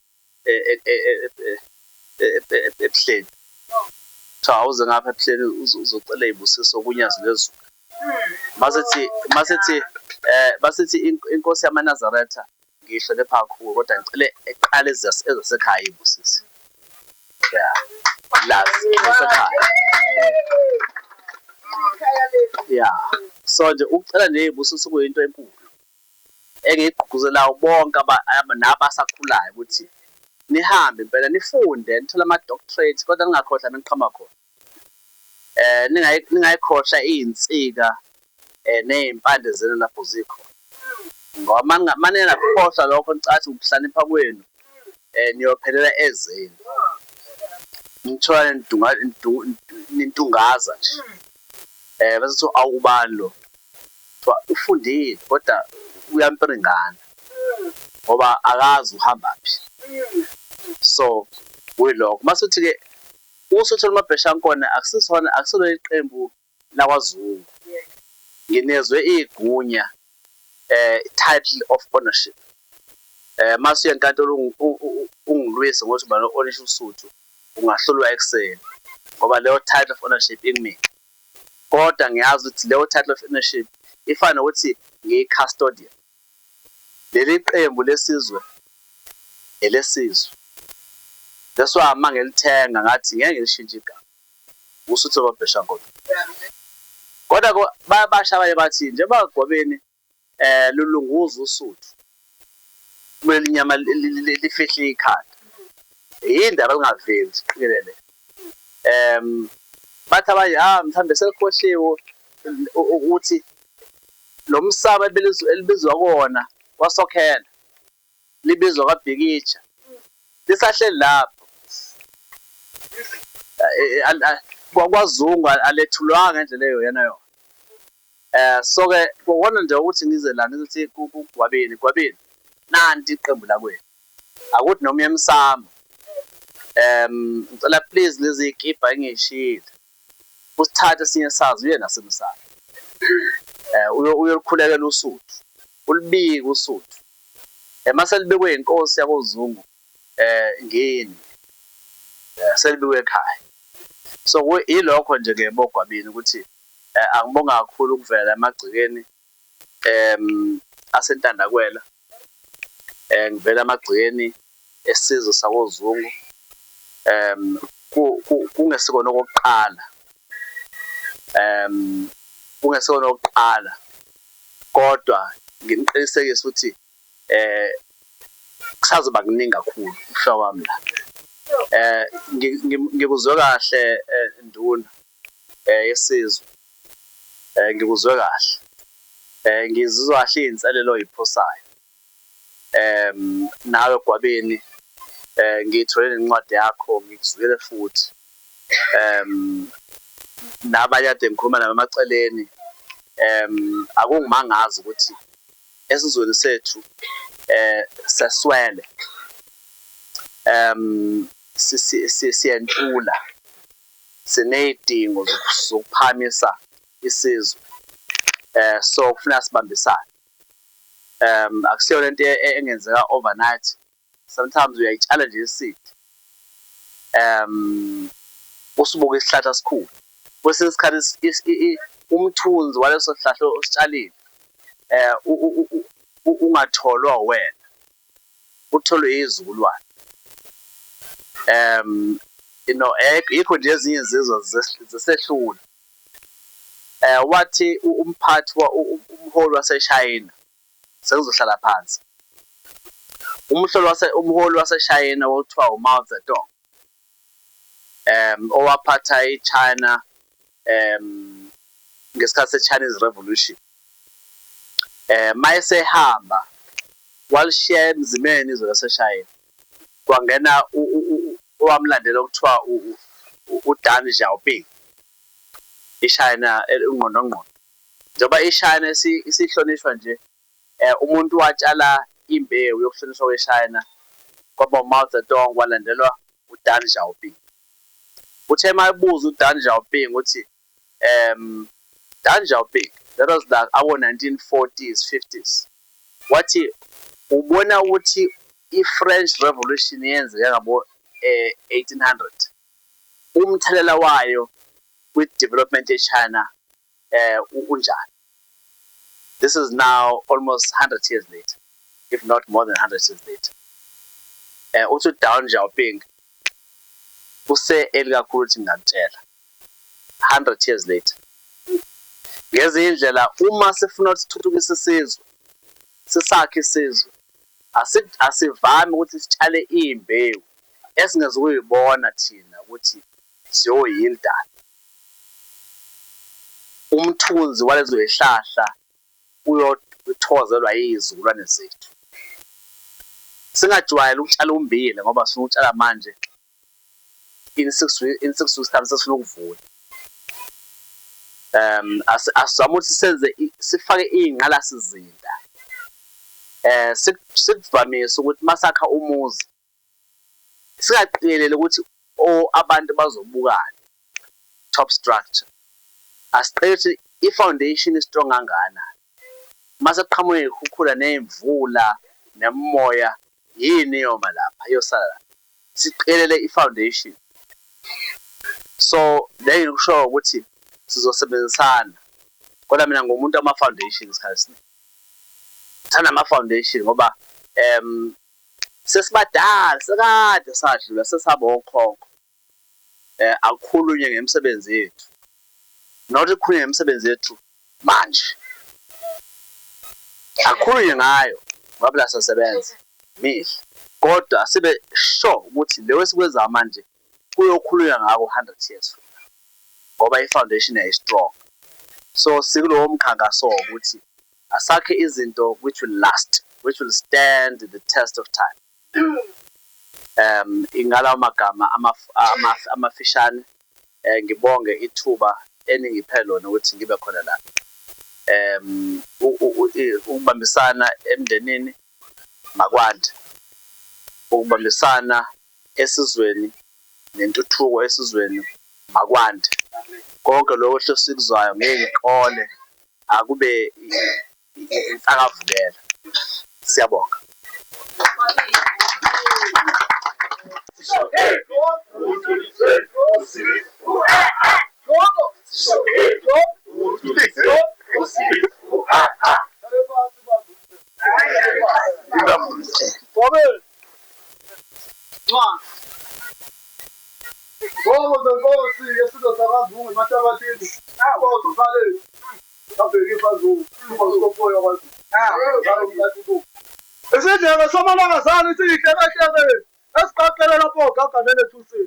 ebuhleni cha awuze ngapha ebuhleni uzocela izibusiso kunyazi lezulu masithi inkosi yamaNazaretha ngisho lepha kakhulu kodwa ngicela eqale ezasekhaya izibusiso yeah lazi ezasekhaya yeah so nje ukucela nje izibusiso kuyinto enkulu engigqugquzela bonke nabasakhulayo ukuthi nihambe impela nifunde nithola ama-doctorate kodwa ningakhohlwa niqhama khona ningayikhohlwa izinsika nezimpande zenu lapho zikho ngoba manje nakukhohlwa lokho nicathi ukuhlanipha kwenu niyophelela ezeni nithola nintungaza nje bese awubani lo ufundile kodwa uyampiringana ngoba akazi uhamba phi so uyilokho masuthi ke usuthola amabhesha ankona akusilo iqembu lakwaZungu nginezwe igunya title of ownership. Mase enkantolo ungilwise ngokuthi balo ownership usuthu ungahlolwa ekseni ngoba leyo title of ownership ingimi. Kodwa ngiyazi ukuthi leyo title of ownership ifana ukuthi ngiyi-custodian. Leli qembu lesizwe elesizwe. That's why uma ngilithenga ngathi ngeke ngilishintshe igama. Usuthu babhesha ngoba. Kodwa bayabasha abanye bathi njengoba Gwabeni lulunguza usuthu. Kumele inyama lifihle ikhanda. Yindaba engaveli siqikelele. Bathi abanye mhlambe selikhohliwe ukuthi lo msaba elibizwa kona wasokhela libizwa kaBhikitsha lisahleli lapho kwaZungu alethulwanga ngendlela eyo yena yona. So ke kubona nje ukuthi ngize la ngithi kuGwabeni nanti iqembu lakwenu akuthi noma emsamo ngicela please lezi ikipa engishilo usithathe esinye sazi uye nasemsamo uyolikhulekela usuthu ulibike usuthu mase libekwe inkosi yakoZungu ngini selibekwe ekhaya. So ilokho nje ke boGwabeni ukuthi angibonga kakhulu ukuvela emagcikeni asentandakwela ngivela emagcikeni esizwe sakoZungu kungesikona okokuqala kungesikona okokuqala kodwa nginiqinisekisa ukuthi kusazoba kuningi kakhulu umhlobo wami la. Ngikuzwe kahle nduna yesizwe ngikuzwe kahle ngizizwa kahle inselelo oyiphosayo nawe Gwabeni ngiyithole nencwadi yakho ngikuzwile futhi nabanye ade ngikhuluma nabo emaceleni akungimangazi ukuthi esizweni sethu saswele siyentula sinedingo zokuphamisa isizwe so kufuna sibambisane akusiyo lento engenzeka overnight. Sometimes we are challenge iseed usibuka isihlahla esikhulu kwesinye isikhathi umthunzi waleso sihlahla ositshalile ungatholwa wena utholwe izizukulwane. Yikho nje ezinye izizwe zesehlula wathi umphathi umholi waseShayina sekuzohlala phansi umholi waseShayina okuthiwa uMao Zedong owaphatha iChina ngesikhathi seChinese Revolution mayesehamba walishiya emzimeni izwe laseShayina kwangena owamlandela okuthiwa uDan Xiaoping iShayina ungqondongqondo njengoba iShayina isihlonishwa nje umuntu watshala imbewu yokuhlonishwa kweShayina kwaba uMao Zedong kwalandelwa uDan Xiaoping. Uthe mayibuza uDan Xiaoping ukuthi Dan Xiaoping, that was like our 1940s 50s, wathi ubona ukuthi i-French Revolution yenzeka ngabo 1800 umthelela wayo with development eChina unjani. This is now almost 100 years later, if not more than 100 years later. Also Dan Xiaoping use elikakhulu ukuthi ngantshela 100 years later. Ngeze indlela uma sifuna ukuthuthukisa isizwe sisakhe isizwe asivami ukuthi sitshale imbewu esingezukuyibona thina ukuthi siyoyildana. Umthunzi walezo ihlahla uyothozelwa izizukulwane zethu. Singajwayela ukutshala ummbila ngoba sifuna ukutshala manje in 6 weeks time sesifuna ukuvuna. Asizama ukuthi senze sifake ingqalasizinda sikuvamise ukuthi masakha umuzi singaqelele ukuthi abantu bazobukana top structure asiqede i-foundation is strong kangana mase kuqhamuka ikhukhula nemvula nemoya yini yoma lapha yosala siqelele ifoundation. So le ngikusho ukuthi sizosebenzisana kodwa mina ngomuntu ama foundations khasini thana ama foundation ngoba sesibadala sekade sadlula sesabo okhokho akukhulunywe ngemisebenzi yethu not ukukhulunywe ngemisebenzi yethu manje akukhulunywe ngayo ngoba la sisebenza mihle kodwa sibe sure ukuthi leyo esikwenza manje kuyokhulunywa ngako 100 years ngoba i-foundation is strong. So sikulowo mkhankaso ukuthi asakhe izinto which will last, which will stand the test of time. Ingala magama amafishane ngibonge ithuba eningiphe lona ukuthi ngibe khona la. Ukubambisana emndenini makwande. Ukubambisana esizweni nentuthuko esizweni makwande. Konke lokho sikuzwayo ngekole akube insakavukela. Siyabonga. Isindlebe somalanga sami siyihlebe esiqaqelela lapho gaganele thusi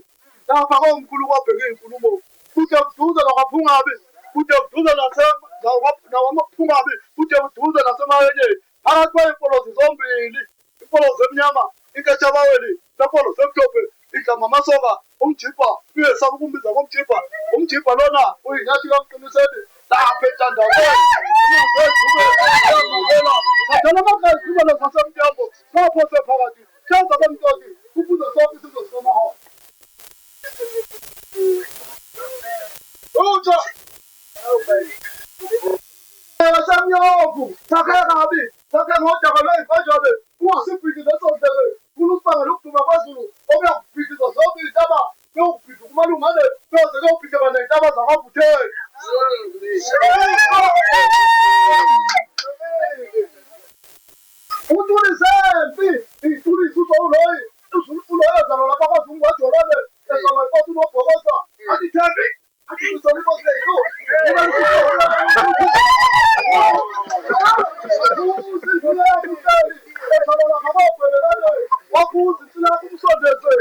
lapha komkhulu kwabheka inkulumo kude kuduze lakwaphungabi kude kuduze nawamaphungabi kude kuduze nasemayenyeni phakathi kwempolozi zombili impolozi emnyama inkethabaweli nepolozi emhlophe idla ngamasoka umjibha uyesaba ukumbiza komjibha lona uyinyathi kamqiniseni lapha entandaweni Kadala makazi kubona sasemnyambo lapho sephakathi khenza bemntoti kubuza sonke isizwe samahola Utsha Samnyovu sakhe kabi sakhe ngodaba lwezibajane ungasibhiki lesondleke kulusibanga lokuduma kwaZulu obuyakubhikiza zonke izintaba uyokubhika kumalungane bese kuyobhikeka nezintaba zakwaVutheni Utulisempi, itulisuso uloyi, uloyi zalo lapha kwaZulu wajolane, ezalo inkosi unobhokoza, atithembi, atithembi inkosi lethu. Usindule yabutheli, ezalo lapha kwabhelelane, wakuza insila kumsondeze,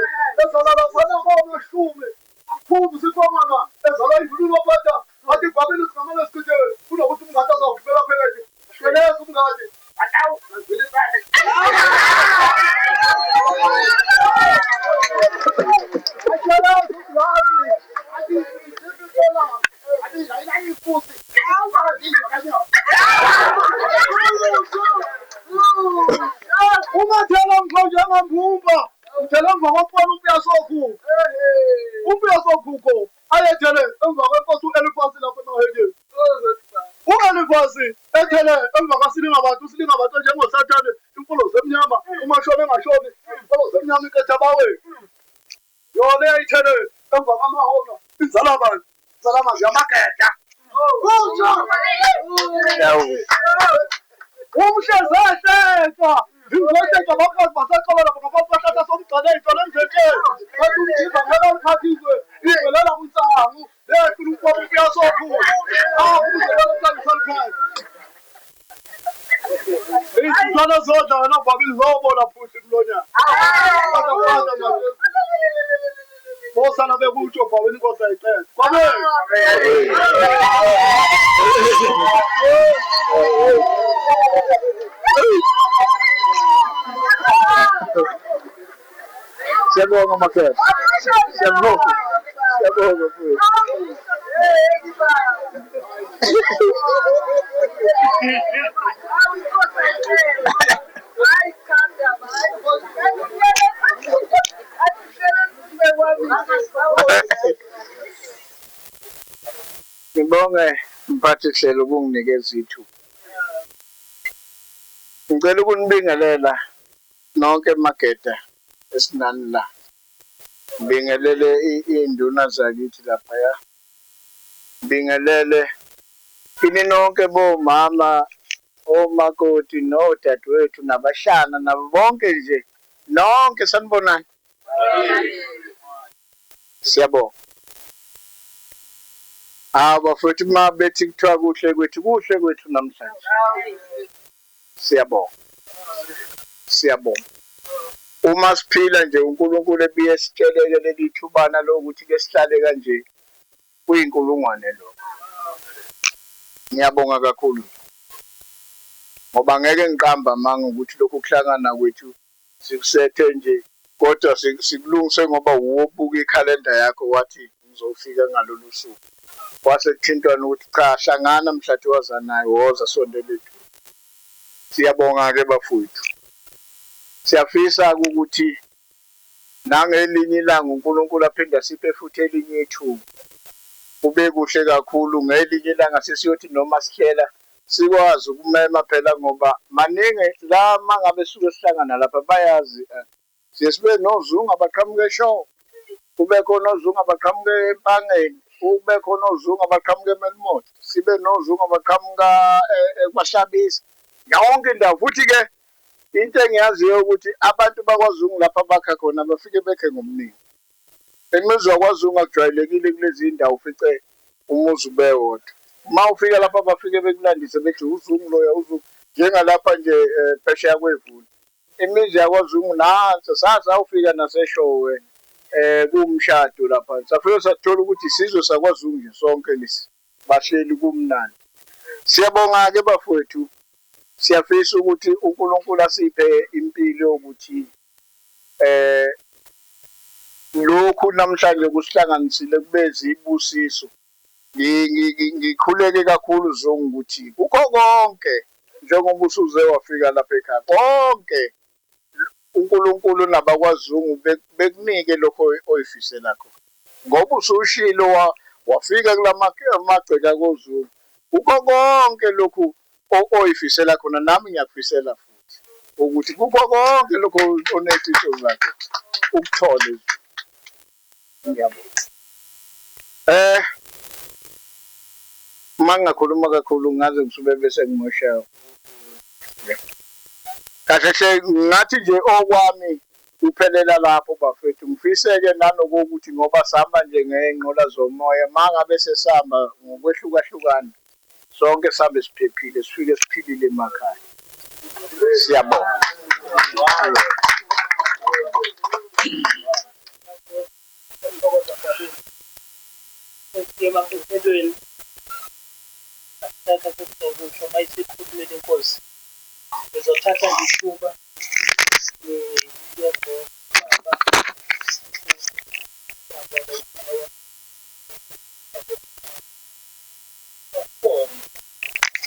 ezalo lapha kwamashumi, akuphume isikhwamana, ezalo imvululo pata, athi babili singamane sikhithe, kunokuthi umngadi azawugibela phakathi, shweleza umngadi. Umathela mkhonje ngambumba uthela emva kwapona umpiyasokhuko ayethele emva kwenkosi u-Elifasi lapha emahekeni u-Elifasi ethele emva kwasilingabantu usilingabantu njengosathane impolozi emnyama umashoni engashoni impolozi emnyama inkethabaweni yona eyayithele emva kwamahona inzalabantu inzalamazi yamageda umhlezehleka Ingoleka bakazi basaqala lapha ngabantu bahlala somgcane izolo emthetheni bathi umjimba ngeke likhathizwe ivelela kunsangu uNkulunkulu uyasokhulu kuzelela umhlalisalikhaya izithwala zodla wena babili zobona futhi kulonyana bosana bekutsho babili inkosi ayicela Siyabonga makhaya. Siyabonga. Siyabonga futhi. Ngibonge mphathi hlelo ukunginikeza ithuba. Ngicela ukunibingelela nonke eMageda esinani la. Ngibingelele iy'nduna zakithi laphaya. Ngibingelele kini nonke bomama, omakoti, nodadewethu, nabashana, nabo bonke nje. Nonke sanibonani. Siyabonga. Bafowethu uma bethi kuthiwa kuhle kwethu namhlanje. Siyabonga. Siyabonga. Uma siphila nje uNkulunkulu ebiye sitsheleke leli thubana lokuthi ke sihlale kanje kuyinkulungwane lo. Ngiyabonga kakhulu. Ngoba ngeke ngiqamba manga ukuthi lokhu kuhlangana kwethu sikusethe nje kodwa sikulungise ngoba uwobuka ikhalenda yakho wathi ngizofika ngalolu suku. Kwase kuthintwana ukuthi cha hlangana mhla wazanayo woza sondele. Siyabonga ke bafowethu. Siyafisa ukuthi nangelinye ilanga uNkulunkulu aphinde asiphe futhi elinye ithuba. Kube kuhle kakhulu ngelinye ilanga sesiyothi noma sihlela sikwazi ukumema phela ngoba maningi la mangabe suke sihlangana lapha bayazi sibe nozungu abaqhamuke eshow. Kube khona ozungu abaqhamuke empangeni, kube khona ozungu abaqhamuke eMelmont, sibe nozungu abaqhamuka eKwahlabisa. Yonke indawo futhi ke into engiyaziyo ukuthi abantu bakwaZungu lapha bakha khona bafike bekhe ngomningi. Emizwa kwaZungu akujwayelekile kulezi indawo ufice umuzi ube wodwa. Uma ufika lapha bafike bekulandise bethi uZungu loya uZungu njengalapha nje phesheya kwevula. Imizi yakwaZungu nansi sawufika naseshowe kumshado lapha. Safike sathola ukuthi isizwe sakwaZungu nje sonke lesi bahleli kumnandi. Siyabonga ke bafowethu. Siyafisa ukuthi uNkulunkulu asiphe impilo yokuthi lokhu namhlanje kusihlanganisile kube zibusiso. Ngikhuleke kakhulu Zungu ukuthi kukho konke njengoba usuze wafika lapha ekhaya konke uNkulunkulu nabakwaZungu bekunike lokho oyifisela khona. Ngoba usushilo wafika kulamagceke koZungu. Kukho konke lokhu oyifisela khona nami ngiyakufisela futhi ukuthi kukho konke lokho onethisho zakho ukuthole. Ngiyabonga. Mangakhuluma kakhulu ngaze ngisuke bese ngimoshayo. Kahle ngathi nje okwami uphelela lapho bafethu ngifiseke nanokuthi ngoba sihamba nje ngeenqola zomoya mangabe sesihamba ngokwehlukahlukana sonke sabe siphephile sifike siphilile emakhaya. Siyabonga. Ngizothatha ngithuba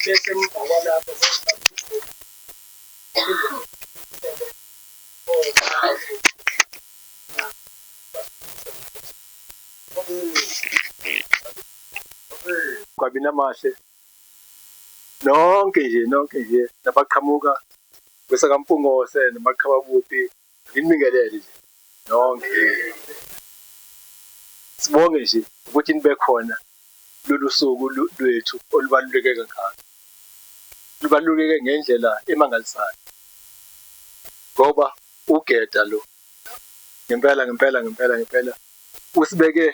bese mgqoka lapho kwabina mahle nonke nje nabaqhamuka kwesakampungose namakhababuti nginibingelele nje nonke. Sibonge nje ukuthi nibe khona lolu suku lwethu olubaluleke kangaka. Lubaluleke ngendlela emangalisayo. Ngoba ugeda lo ngempela usibeke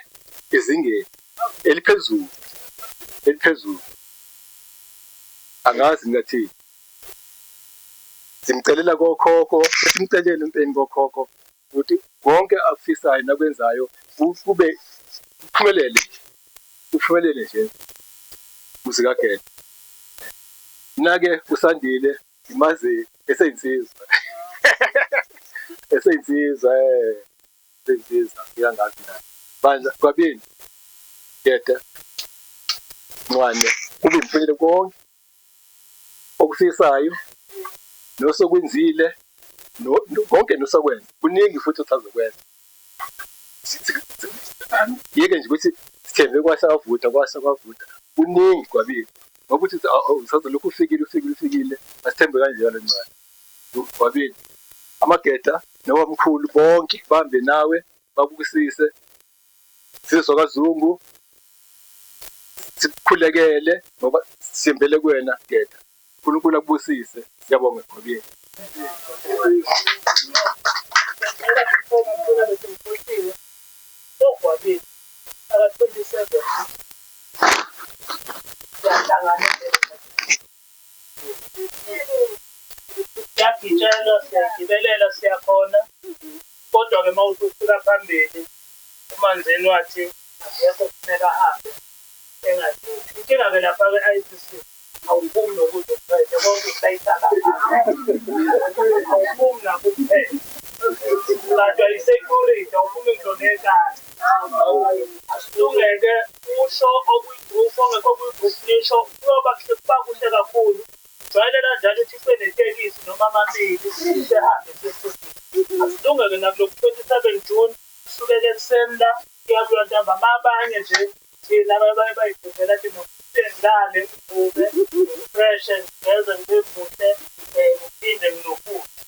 ezingeni eliphezulu. Angazi ngathi simcelela kokhokho simcelele impeni kokhokho ukuthi konke akufisayo nakwenzayo kube kuphumelele nje musikageda. Nake usandile imazi eseyinsizwa iyangazi nayo manje kwabini Geda Ncwane kube impilo konke okufisayo nosokwenzile konke nosakwenza kuningi futhi uthazokwenza. Yeke nje ukuthi sithembe kwavuta kuningi kwabili ngoba uthi usazolokhu ufikile asithembe kanjalo Ncwane. wabili amageda nowamkhulu bonke bambe nawe babukisise sizwe kaZungu sikhulekele ngoba siyembele kuwena geda uNkulunkulu akubusise siyabonga Gwabini siyagitshelwa siyagibelela siyakhona kodwa-ke uma usufika phambili uManzini wathi akekho kufuneka ahambe engadluli inkinga-ke lapha kwe-ICC awuphumi nokuthi uphethe konke usayisala awuphumi nakho uphethe kanti ayisecurity awuphumi ngidlonekani asilungeke usho okuyigrupu ongekho kuyigrupu nisho kuyoba kuhle kakhulu jwayelela njalo ukuthi senetekisi noma amabili sehambe sesifike asilungeke nakulo 27 June sukele ekuseni la kuyabuya ntambama abanye nje thina bayidluzela athi nokusendlale mvuke fresh ngeze ngivuke ngiphinde nginofuthi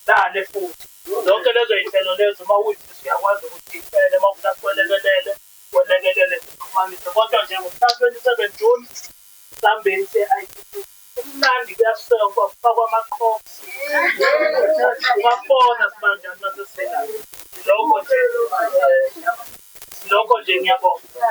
dale futhi zonke lezo iy'nhlelo lezo uma uyisi siyakwazi ukuthi iphele uma ufuna sikwelekelele siqhumanise kodwa nje ngomhla 27 June sihambeni se-ICC kumnandi kuyasekwa kufakwa amaqhoksi ungabona sibanjani maseselayo silokho nje ngiyabonga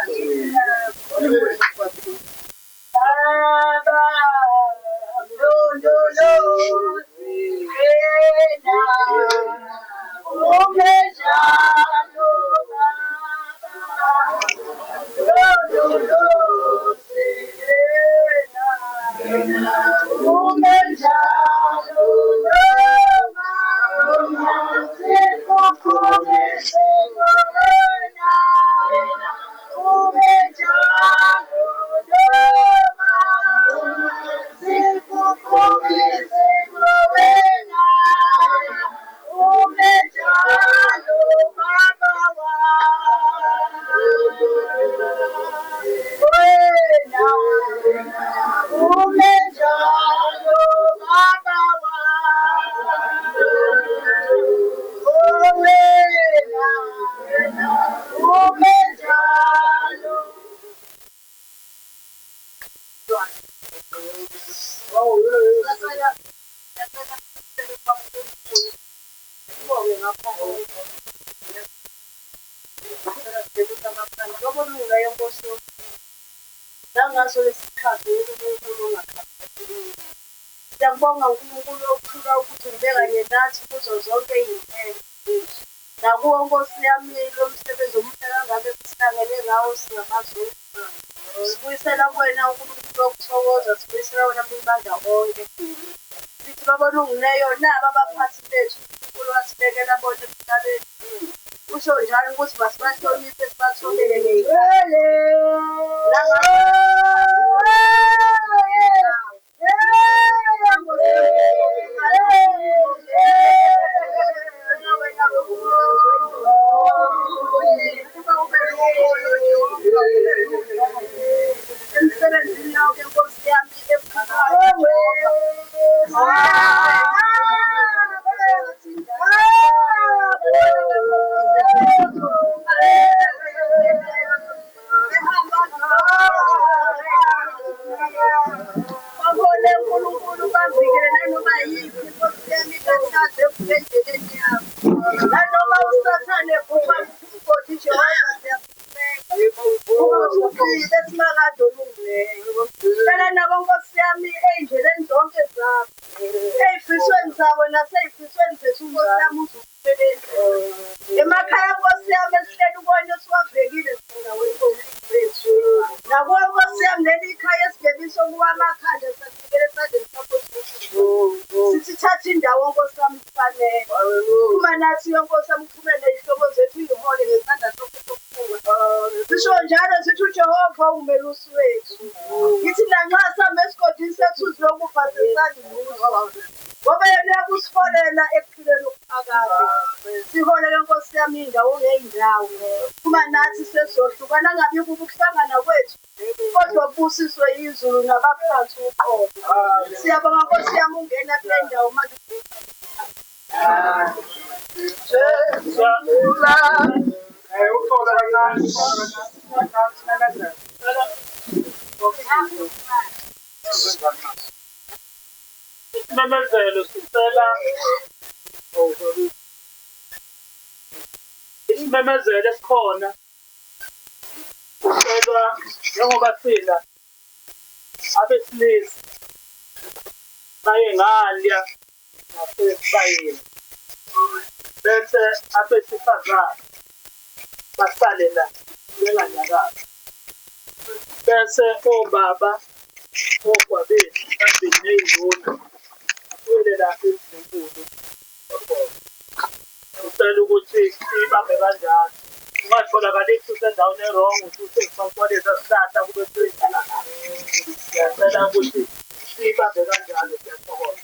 Siyabonga uNkulunkulu okuthula ukuthi ngibekanye nathi kuzo zonke iy'nhlelo. Nakuwo Nkosi yami lo msebenzi omuhle kangaka esihlangene ngawo singamaZulu. Sibuyisela kuwena uNkulunkulu wokuthokoza, sibuyisela wena Mlibandla wonke. Sithi babonungileyo nabo abaphathi bethu uNkulunkulu wasibekela bona emhlabeni. Usho njalo ukuthi masibahloniphe sibathobele ngey'khathi. Emsebenzini yonke Nkosi yami babone uNkulunkulu bavikele nanoma yiphi Nkosi yami kahlaze ekubhenjeleni yabo nanoma usathane ebhupha ukuthi Jehova siyakubeka esimangade olungileyo phela nabo Nkosi yami ey'ndleleni zonke zabo ey'fisweni zabo nasey'fisweni zethu Nkosi yami uzusisebenza emakhaya Nkosi yami esihleli ukona esiwabhekile sina wenkosi bethu nakuwo Nkosi yami leli khaya esigebisa okuwa amakhanda safikele esandleni sakho sithi thatha indawo Nkosi yami kufanele uma nathi Nkosi yami uqhubele iy'hlobo zethu uy'hole ngesandla sakho sokukhula sisho njalo sithi uJehova umelusi wethu yithi nanxa sihamba esigodini sethu silokufa sesandluzo ngoba yena uyakusiholela ekuphileni okuphakade siholele Nkosi yami iy'ndawo ngey'ndawo uma nathi sesizohlukana ngabikho ukuhlangana kwethu kodwa kubusiswe izulu nabaphansi uqobo siyabonga Nkosi yami ungena kule ndawo manje Isimemezelo sicela isimemezelo esikhona kucelwa njengoba thina abesilisa baye ngalya nasesibayeni bese abesifazane basale la benganyakazi bese obaba ogwabeni bambili ney'nduna kuyele lapha ezinkulu ucela ukuthi siyibambe kanjalo ungatholakali usendaweni erong ususekufankwaleza sihlahla kube siyacela ukuthi siyibambe kanjalo siyathokoza.